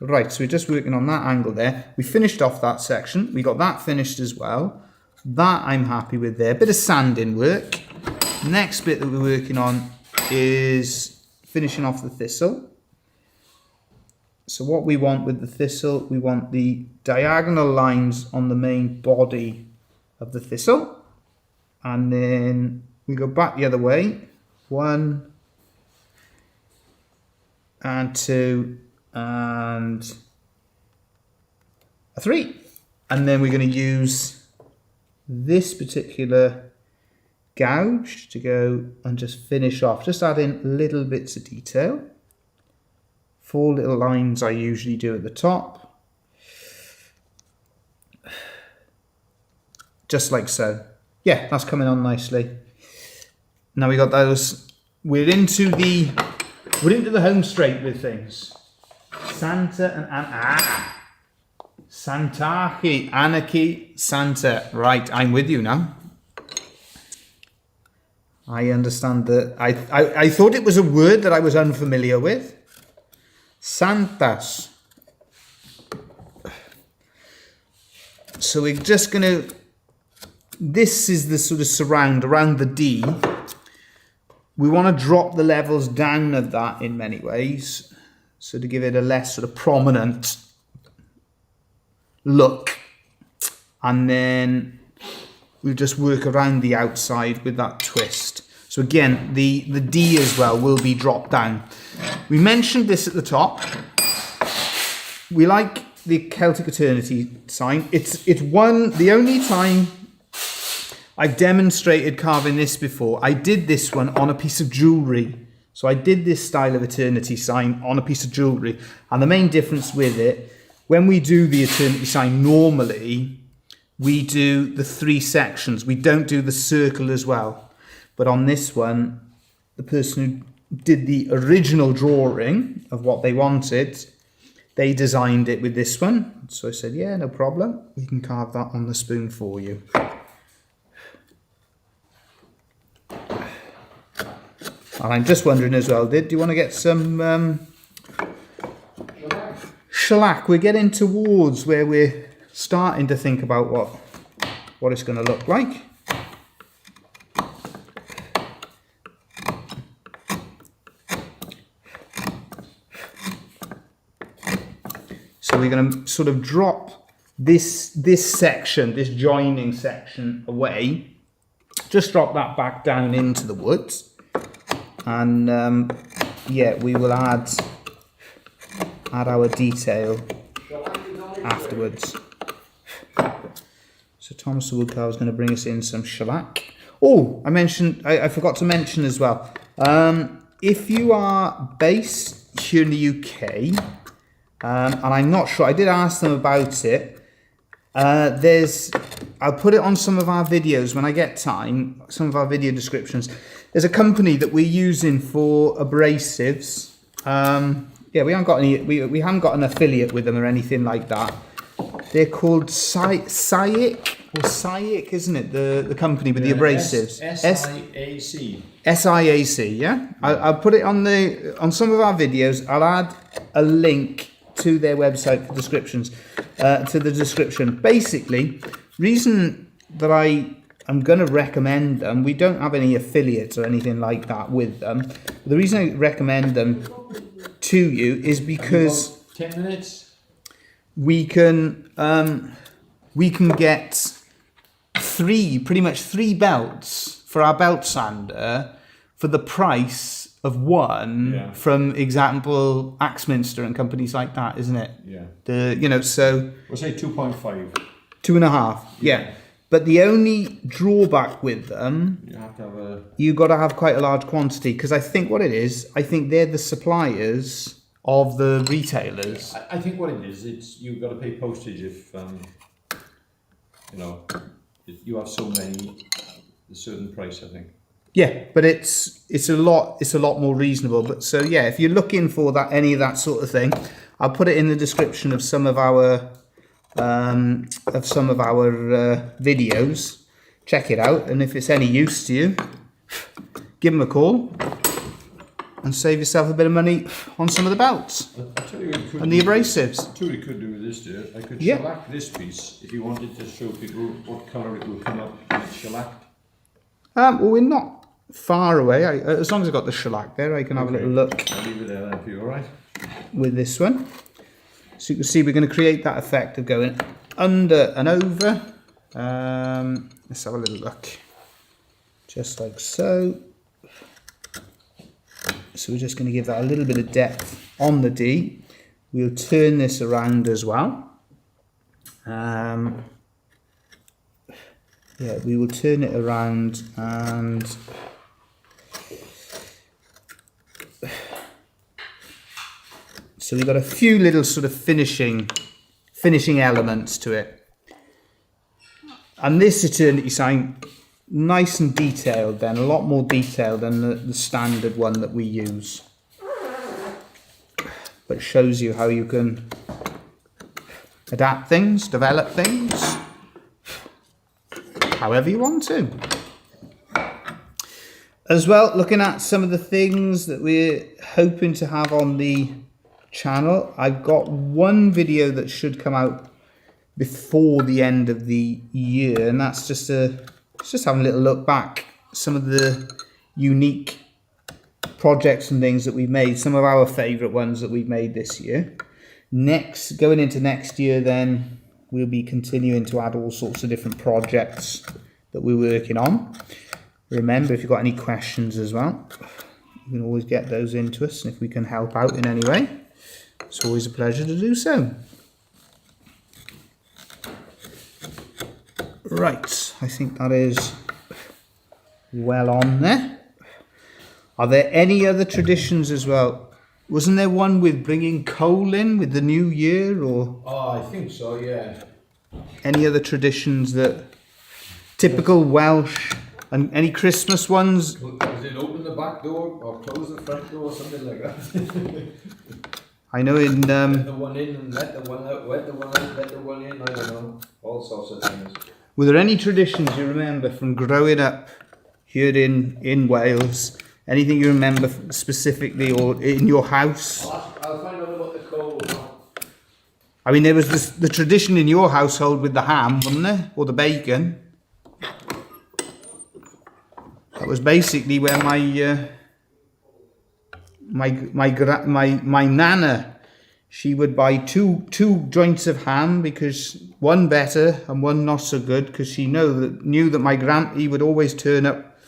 Right, so we're just working on that angle there. We finished off that section. We got that finished as well. That I'm happy with there. Bit of sanding work. Next bit that we're working on is finishing off the thistle. So what we want with the thistle, we want the diagonal lines on the main body of the thistle. And then we go back the other way. 1 and 2 and a 3. And then we're going to use this particular gouge to go and just finish off, just add in little bits of detail. 4 little lines I usually do at the top, just like so. Yeah, that's coming on nicely. Now we got those. We're into the home straight with things. Santa and Santachi, Anarchy, Santa. Right, I'm with you now. I understand that. I thought it was a word that I was unfamiliar with. Santas. So we're just going to... This is the sort of surround around the D. We want to drop the levels down of that in many ways. So to give it a less sort of prominent look. And then we'll just work around the outside with that twist. So again, the D as well will be dropped down. We mentioned this at the top. We like the Celtic Eternity sign. It's the only time I've demonstrated carving this before. I did this one on a piece of jewellery. So I did this style of Eternity sign on a piece of jewellery. And the main difference with it, when we do the Eternity sign normally, we do the 3 sections. We don't do the circle as well. But on this one, the person who did the original drawing of what they wanted, they designed it with this one. So I said, yeah, no problem. We can carve that on the spoon for you. And I'm just wondering as well, do you want to get some shellac? We're getting towards where we're starting to think about what it's going to look like. So we're going to sort of drop this section, this joining section away. Just drop that back down into the woods. And yeah, we will add our detail afterwards. So Thomas the Woodcarver is going to bring us in some shellac. Oh, I forgot to mention as well. If you are based here in the UK, and I'm not sure, I did ask them about it. I'll put it on some of our videos when I get time, some of our video descriptions. There's a company that we're using for abrasives. Yeah, we haven't got any. We haven't got an affiliate with them or anything like that. They're called SIAC, isn't it? The company with the abrasives. SIAC. SIAC, yeah. I'll put it on some of our videos. I'll add a link to their website for descriptions, to the description. Basically, reason that I am going to recommend them, we don't have any affiliates or anything like that with them. The reason I recommend them to you is because 10 minutes. We can get pretty much three belts for our belt sander for the price of one from example Axminster and companies like that, isn't it? Yeah. So we'll say 2.5. 2.5. Yeah. But the only drawback with them, you've got to have quite a large quantity, because I think what it is, they're the suppliers of the retailers. I think what it is, you've got to pay postage if if you have so many, a certain price, I think. Yeah, but it's a lot more reasonable. But so yeah, if you're looking for any of that sort of thing, I'll put it in the description of some of our videos. Check it out, and if it's any use to you, give them a call and save yourself a bit of money on some of the belts and the abrasives. I totally could do with this, dear. I could shellac this piece if you wanted to show people what colour it will come up when it's shellacked. Well, we're not far away. As long as I've got the shellac there, I can have a little look. I'll leave it there then for you, all right? With this one. So you can see we're going to create that effect of going under and over. Let's have a little look. Just like so. So we're just going to give that a little bit of depth on the D. We'll turn this around as well. Yeah, we will turn it around and so we've got a few little sort of finishing elements to it. And this eternity sign, nice and detailed then, a lot more detailed than the standard one that we use. But shows you how you can adapt things, develop things, however you want to. As well, looking at some of the things that we're hoping to have on the channel, I've got one video that should come out before the end of the year, and that's just having a little look back, some of the unique projects and things that we've made, some of our favourite ones that we've made this year. Going into next year, then we'll be continuing to add all sorts of different projects that we're working on. Remember, if you've got any questions as well, you can always get those into us, and if we can help out in any way, it's always a pleasure to do so. Right, I think that is well on there. Are there any other traditions as well? Wasn't there one with bringing coal in with the new year, or? Oh, I think so, yeah. Any other traditions that typical Welsh, and any Christmas ones? Does it open the back door or close the front door or something like that? I know in let the one in and let the one out, let the one out, let the one in, I don't know, all sorts of things. Were there any traditions you remember from growing up here in Wales? Anything you remember specifically, or in your house? I'll find out about the coal. I mean, there was the tradition in your household with the ham, wasn't there, or the bacon? That was basically where my nana, she would buy two joints of ham, because one better and one not so good, because she knew that my Grampy would always turn up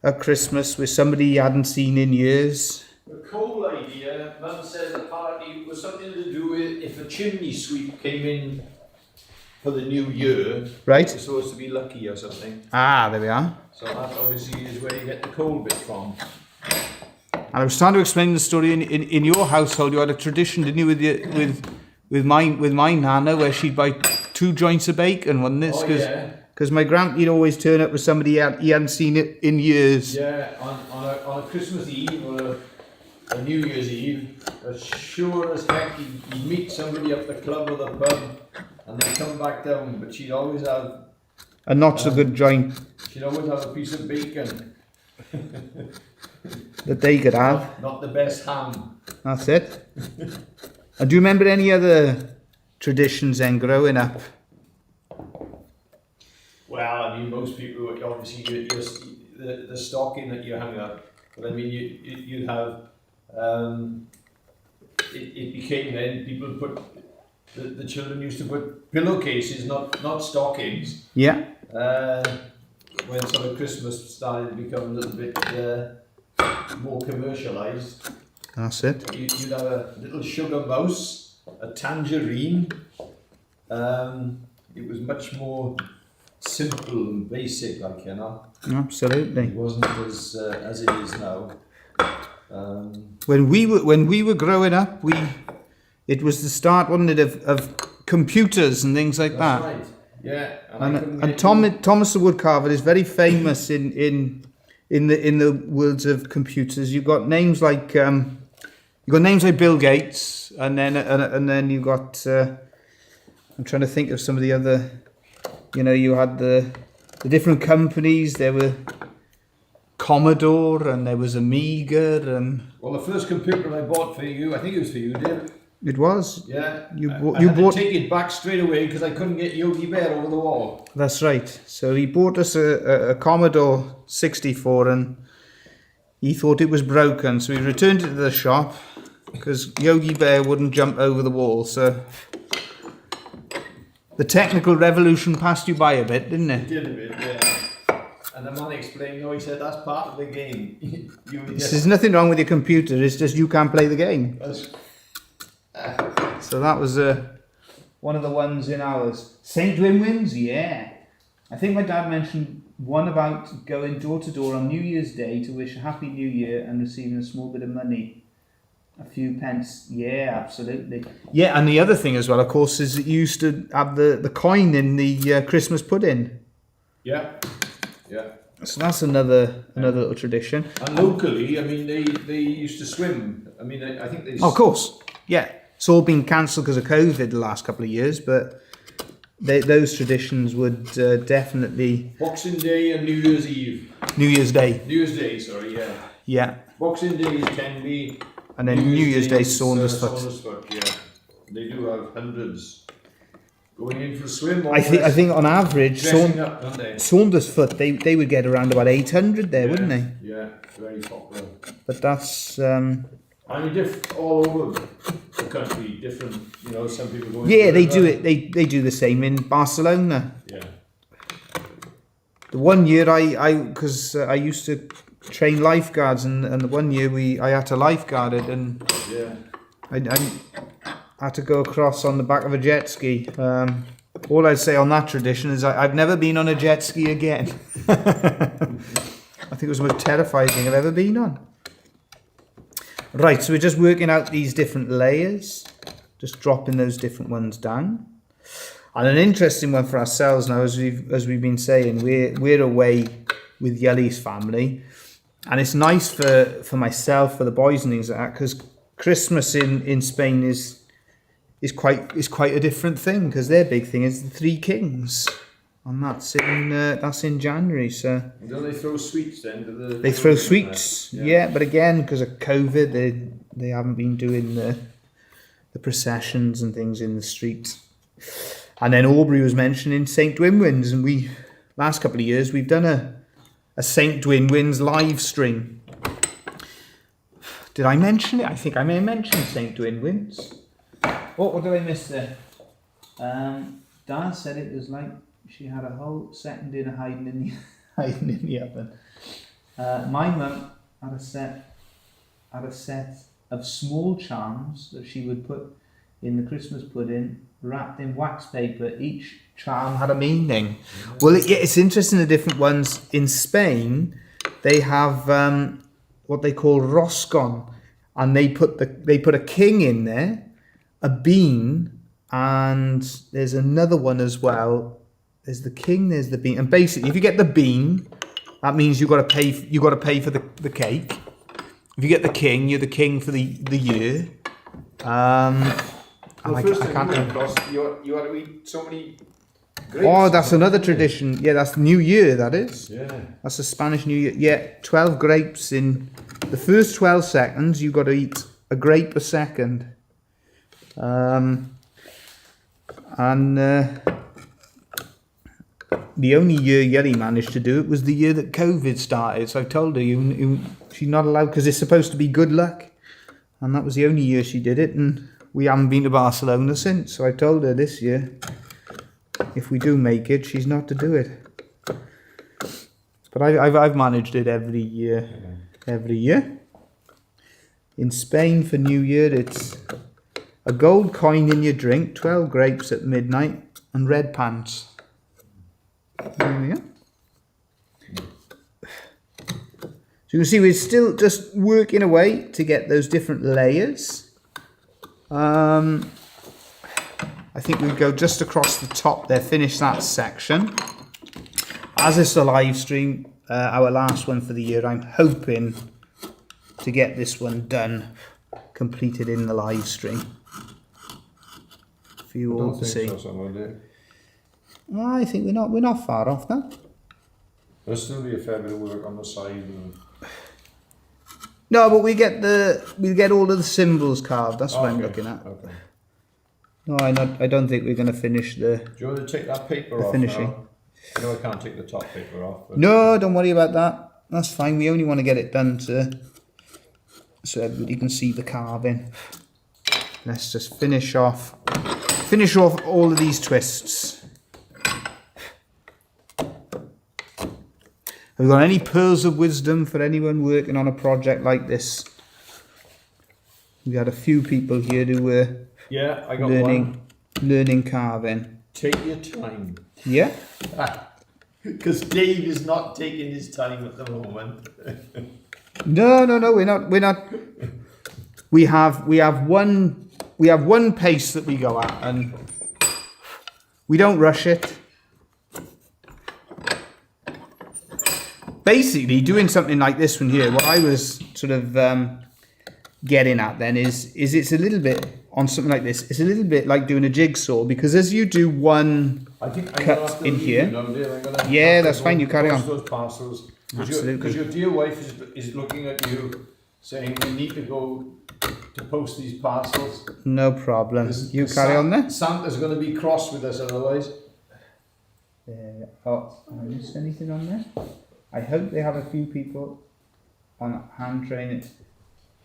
at Christmas with somebody he hadn't seen in years. The coal idea, Mum says apparently it was something to do with if a chimney sweep came in for the new year, Right. it's supposed to be lucky or something. Ah, there we are. So that obviously is where you get the coal bit from. And I was trying to explain the story in your household. You had a tradition, didn't you, with my nana, where she'd buy two joints of bacon, wasn't it? Oh, yeah. Because my Grampy'd always turn up with somebody he hadn't seen it in years. Yeah, on a Christmas Eve or a New Year's Eve, as sure as heck you'd meet somebody up the club or the pub and they'd come back down, but she'd always have A not so good joint she'd always have a piece of bacon. that they could have. Not the best ham. That's it. And do you remember any other traditions then growing up? Well, I mean, most people obviously the stocking that you hung up, but I mean you'd have it became then people put the children used to put pillowcases, not stockings. Yeah. When sort of Christmas started to become a little bit more commercialised, That's it. you'd have a little sugar mouse, a tangerine. It was much more simple and basic, like, you know. Absolutely. It wasn't as it is now. When we were growing up, it was the start, wasn't it, of computers and things like That's that. right. Yeah. And Thomas the Woodcarver is very famous in the worlds of computers. You've got names like Bill Gates, and then you got I'm trying to think of some of the other. You know, you had the different companies. There were Commodore and there was Amiga and. Well, the first computer I bought for you, I think it was for you, Dave. It was. Yeah. You I bought. had to take it back straight away because I couldn't get Yogi Bear over the wall. That's right. So he bought us a Commodore 64 and he thought it was broken. So he returned it to the shop because Yogi Bear wouldn't jump over the wall. So the technical revolution passed you by a bit, didn't it? It did a bit, yeah. And the man explained, no, he said, that's part of the game. There's nothing wrong with your computer, it's just you can't play the game. So that was one of the ones in ours. St. Dwinwins, yeah. I think my dad mentioned one about going door to door on New Year's Day to wish a happy new year and receiving a small bit of money. A few pence. Yeah, absolutely. Yeah, and the other thing as well, of course, is that you used to have the coin in the Christmas pudding. Yeah, yeah. So that's another little tradition. And locally, I mean, they used to swim. I mean, I think they... Oh, of course, yeah. It's all been cancelled because of COVID the last couple of years, but those traditions would definitely... Boxing Day and New Year's Eve. New Year's Day. New Year's Day, sorry, yeah. Yeah. Boxing Day is Tenby. And then New Year's Day, Saundersfoot. Saundersfoot, yeah. They do have hundreds going in for a swim. I think on average, dressing up, don't they? Saundersfoot, they would get around about 800 there, wouldn't they? Yeah, very popular. But that's... I mean, all over the country, different, you know, some people go... Yeah, they do it. They do the same in Barcelona. Yeah. The one year because I used to train lifeguards, and the one year I had to lifeguard it, and Yeah. I had to go across on the back of a jet ski. All I'd say on that tradition is I've never been on a jet ski again. I think it was the most terrifying thing I've ever been on. Right, so we're just working out these different layers, just dropping those different ones down. And an interesting one for ourselves now, as we've been saying, we're away with Yelly's family, and it's nice for myself, for the boys and things like that, because Christmas in Spain is quite a different thing, because their big thing is the Three Kings, and that's in January. So And don't they throw sweets then? they throw sweets, yeah. But again, because of COVID, they haven't been doing the processions and things in the streets. And then Aubrey was mentioning St. Dwinwins, and last couple of years we've done a St. Dwinwins live stream. Did I mention it? I think I may have mentioned St. Dwinwins. Oh, what did I miss there? Dan said it was like she had a whole second dinner hiding in the hiding in the oven. My mum had a set of small charms that she would put in the Christmas pudding, wrapped in wax paper. Each charm had a meaning. Well, it's interesting, the different ones. In Spain, they have what they call roscon, and they put a king in there, a bean, and there's another one as well. There's the king, there's the bean, and basically, if you get the bean, that means you got to pay for the cake. If you get the king, you're the king for the year. Well, I first can't time across, you had to eat so many grapes. Oh, that's another tradition. Yeah, that's New Year, that is. Yeah. That's the Spanish New Year. Yeah, 12 grapes in the first 12 seconds. You've got to eat a grape a second. The only year Yelly managed to do it was the year that COVID started. So I told her she's not allowed, because it's supposed to be good luck. And that was the only year she did it. And we haven't been to Barcelona since. So I told her this year, if we do make it, she's not to do it. But I've managed it every year. Every year. In Spain for New Year, it's a gold coin in your drink, 12 grapes at midnight, and red pants. There we go. So you can see we're still just working away to get those different layers. I think we go just across the top there, finish that section. As it's a live stream, our last one for the year, I'm hoping to get this one done, completed in the live stream for you all to see. I think we're not far off that. There'll still be a fair bit of work on the side. And... No, but we get all of the symbols carved. That's what I'm looking at. Okay. No, I don't think we're going to finish the. Do you want to take that paper off? Finishing. Now? I know I can't take the top paper off. But... No, don't worry about that. That's fine. We only want to get it done so everybody can see the carving. Let's just finish off all of these twists. Have we got any pearls of wisdom for anyone working on a project like this? We had a few people here who were I got learning carving. Take your time. Yeah? Because Dave is not taking his time at the moment. No, we're not. We have one pace that we go at, and we don't rush it. Basically, doing something like this one here, what I was sort of getting at then is it's a little bit, on something like this, it's a little bit like doing a jigsaw, because as you do one cut in here, that's fine, you carry on. Those parcels, Absolutely. because your dear wife is looking at you saying we need to go to post these parcels. No problem. You carry on there. Santa's going to be cross with us otherwise. Oh, have I missed anything on there? I hope they have a few people on hand training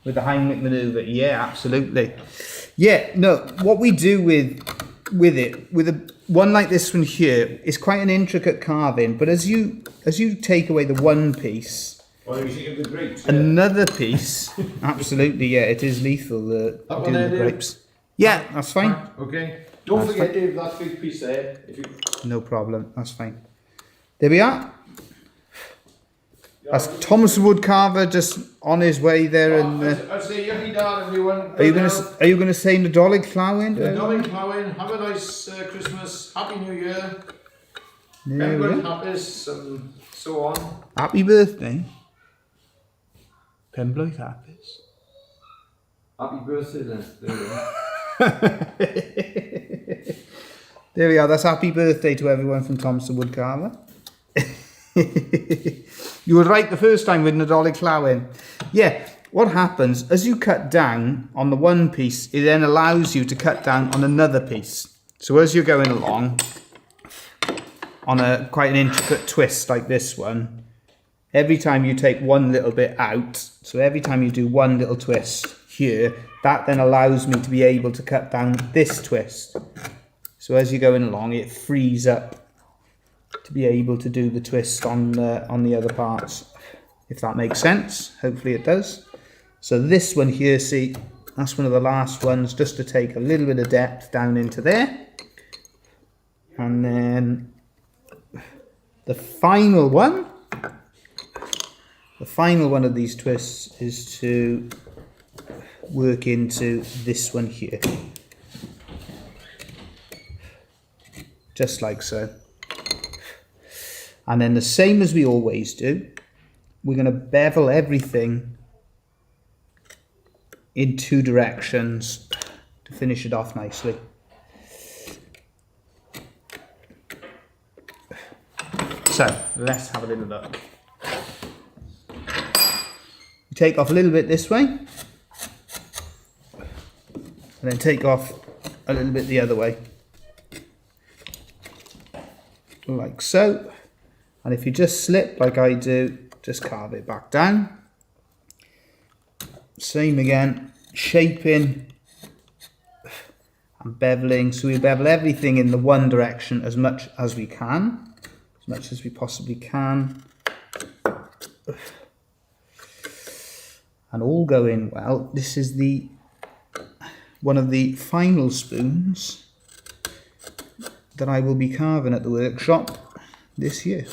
with the Heimlich maneuver. Yeah, absolutely. Yeah, no, what we do with a one like this one here is quite an intricate carving, but as you take away the one piece, The grapes, another piece, absolutely, yeah, it is lethal, doing the grapes. Yeah, that's fine. Okay. Don't forget, Dave, that big piece there. No problem, that's fine. There we are. That's Thomas Woodcarver just on his way there, and I'd say yucky down, everyone. are you gonna say Nadolig Llawyn? Nadolig Llawyn, have a nice Christmas, Happy New Year, There we everyone go. happiness and so on. Happy birthday, Pembroke Happys. Happy birthday then. There we go. There we are. That's happy birthday to everyone from Thomas Woodcarver. You were right the first time with Nadolig Llawyn. Yeah, what happens, as you cut down on the one piece, it then allows you to cut down on another piece. So as you're going along, on quite an intricate twist like this one, every time you take one little bit out, so every time you do one little twist here, that then allows me to be able to cut down this twist. So as you're going along, it frees up to be able to do the twist on the other parts, if that makes sense. Hopefully it does. So this one here, see, that's one of the last ones, just to take a little bit of depth down into there. And then the final one of these twists is to work into this one here. Just like so. And then the same as we always do, we're going to bevel everything in 2 directions to finish it off nicely. So let's have a little look. You take off a little bit this way, and then take off a little bit the other way, like so. And if you just slip like I do, just carve it back down. Same again, shaping and beveling. So we bevel everything in the one direction as much as we can, as much as we possibly can. And all going well. This is one of the final spoons that I will be carving at the workshop this year.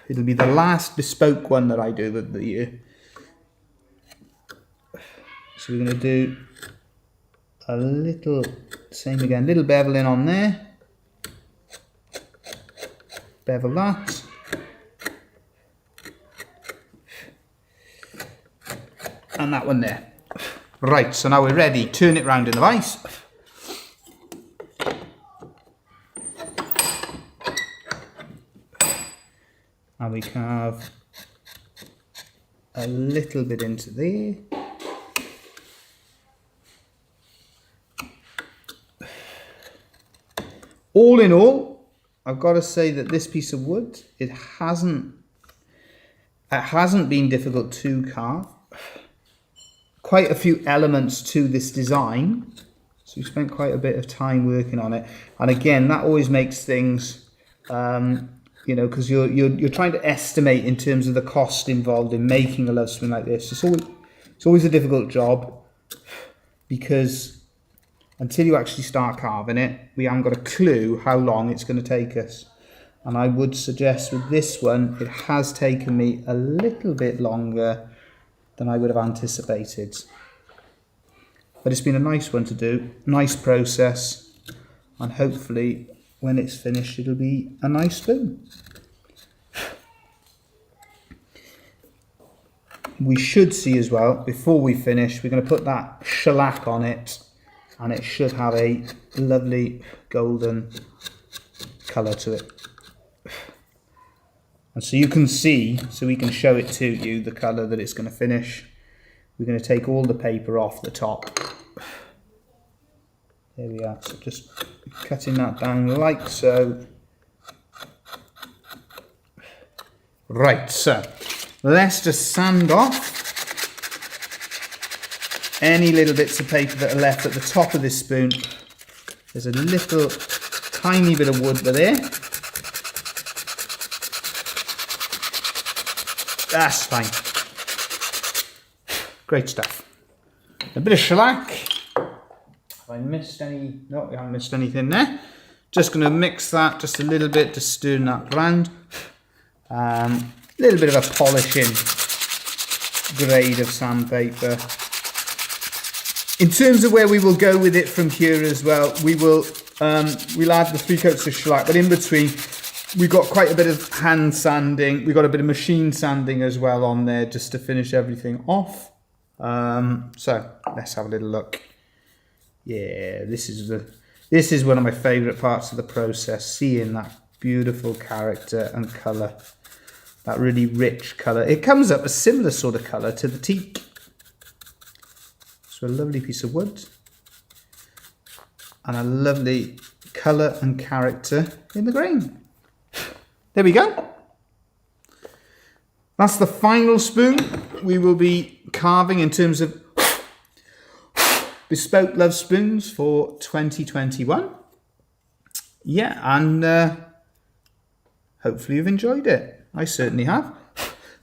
It'll be the last bespoke one that I do of the year. So we're going to do a little, same again, little beveling on there. Bevel that. And that one there. Right, so now we're ready. Turn it round in the vise. And we carve a little bit into there. All in all, I've got to say that this piece of wood, it hasn't been difficult to carve. Quite a few elements to this design, so we spent quite a bit of time working on it. And again, that always makes things, you know, because you're trying to estimate in terms of the cost involved in making a Lovespoon like this. It's always a difficult job, because until you actually start carving it, we haven't got a clue how long it's going to take us. And I would suggest with this one, it has taken me a little bit longer than I would have anticipated. But it's been a nice one to do, nice process, and hopefully when it's finished it'll be a nice spoon. We should see as well, before we finish, we're going to put that shellac on it, and it should have a lovely golden colour to it. And so you can see, so we can show it to you, the colour that it's going to finish. We're going to take all the paper off the top. There we are, so just cutting that down like so. Right, so let's just sand off any little bits of paper that are left at the top of this spoon. There's a little tiny bit of wood there. That's fine. Great stuff. A bit of shellac. Have I missed any? No, we haven't missed anything there. Just going to mix that just a little bit to stir that around. A little bit of a polishing grade of sandpaper. In terms of where we will go with it from here as well, we'll add the 3 coats of shellac, but in between we've got quite a bit of hand sanding. We've got a bit of machine sanding as well on there just to finish everything off. So let's have a little look. Yeah, this is one of my favourite parts of the process, seeing that beautiful character and colour, that really rich colour. It comes up a similar sort of colour to the teak. So a lovely piece of wood and a lovely colour and character in the grain. There we go. That's the final spoon we will be carving in terms of bespoke love spoons for 2021. Yeah, and hopefully you've enjoyed it. I certainly have.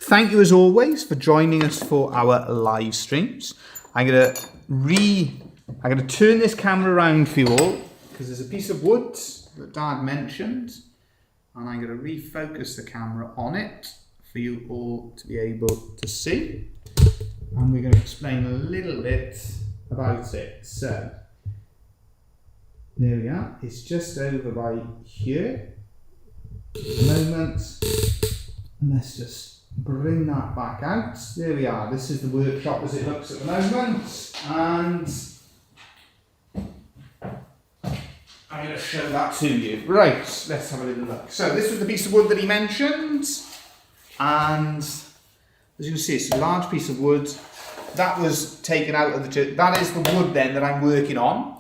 Thank you as always for joining us for our live streams. I'm gonna turn this camera around for you all because there's a piece of wood that Dad mentioned, and I'm gonna refocus the camera on it for you all to be able to see. And we're going to explain a little bit about it. So there we are. It's just over by here at the moment. And let's just bring that back out. There we are. This is the workshop as it looks at the moment. And I'm going to show that to you. Right, let's have a little look. So this was the piece of wood that he mentioned. And as you can see, it's a large piece of wood. That was taken out of the... That is the wood then that I'm working on.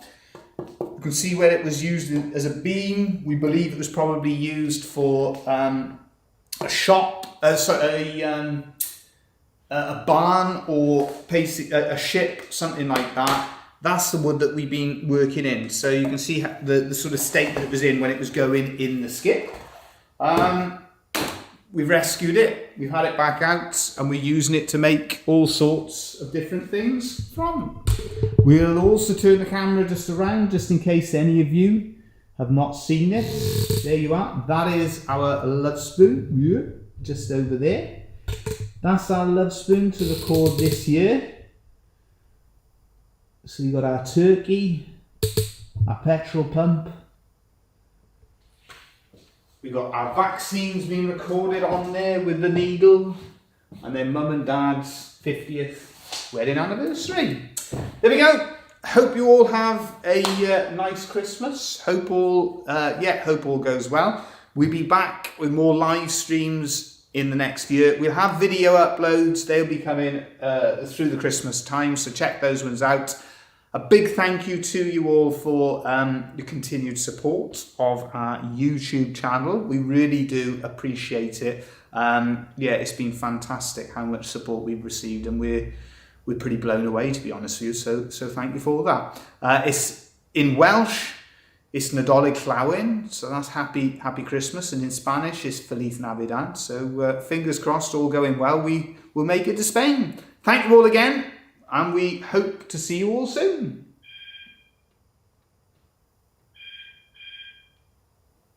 You can see where it was used as a beam. We believe it was probably used for a shop, a barn or a ship, something like that. That's the wood that we've been working in. So you can see the sort of state that it was in when it was going in the skip. We've rescued it, we've had it back out, and we're using it to make all sorts of different things from. We'll also turn the camera just around, just in case any of you have not seen it. There you are. That is our love spoon, just over there. That's our love spoon to record this year. So you've got our turkey, our petrol pump. We've got our vaccines being recorded on there with the needle, and then Mum and Dad's 50th wedding anniversary. There we go. Hope you all have a nice Christmas. Hope all goes well. We'll be back with more live streams in the next year. We'll have video uploads. They'll be coming through the Christmas time, so check those ones out. A big thank you to you all for your continued support of our YouTube channel. We really do appreciate it. It's been fantastic how much support we've received, and we're pretty blown away, to be honest with you. So thank you for all that. It's in Welsh, it's Nadolig Llawyn, so that's happy Christmas, and in Spanish it's Feliz Navidad. So fingers crossed, all going well. We will make it to Spain. Thank you all again. And we hope to see you all soon.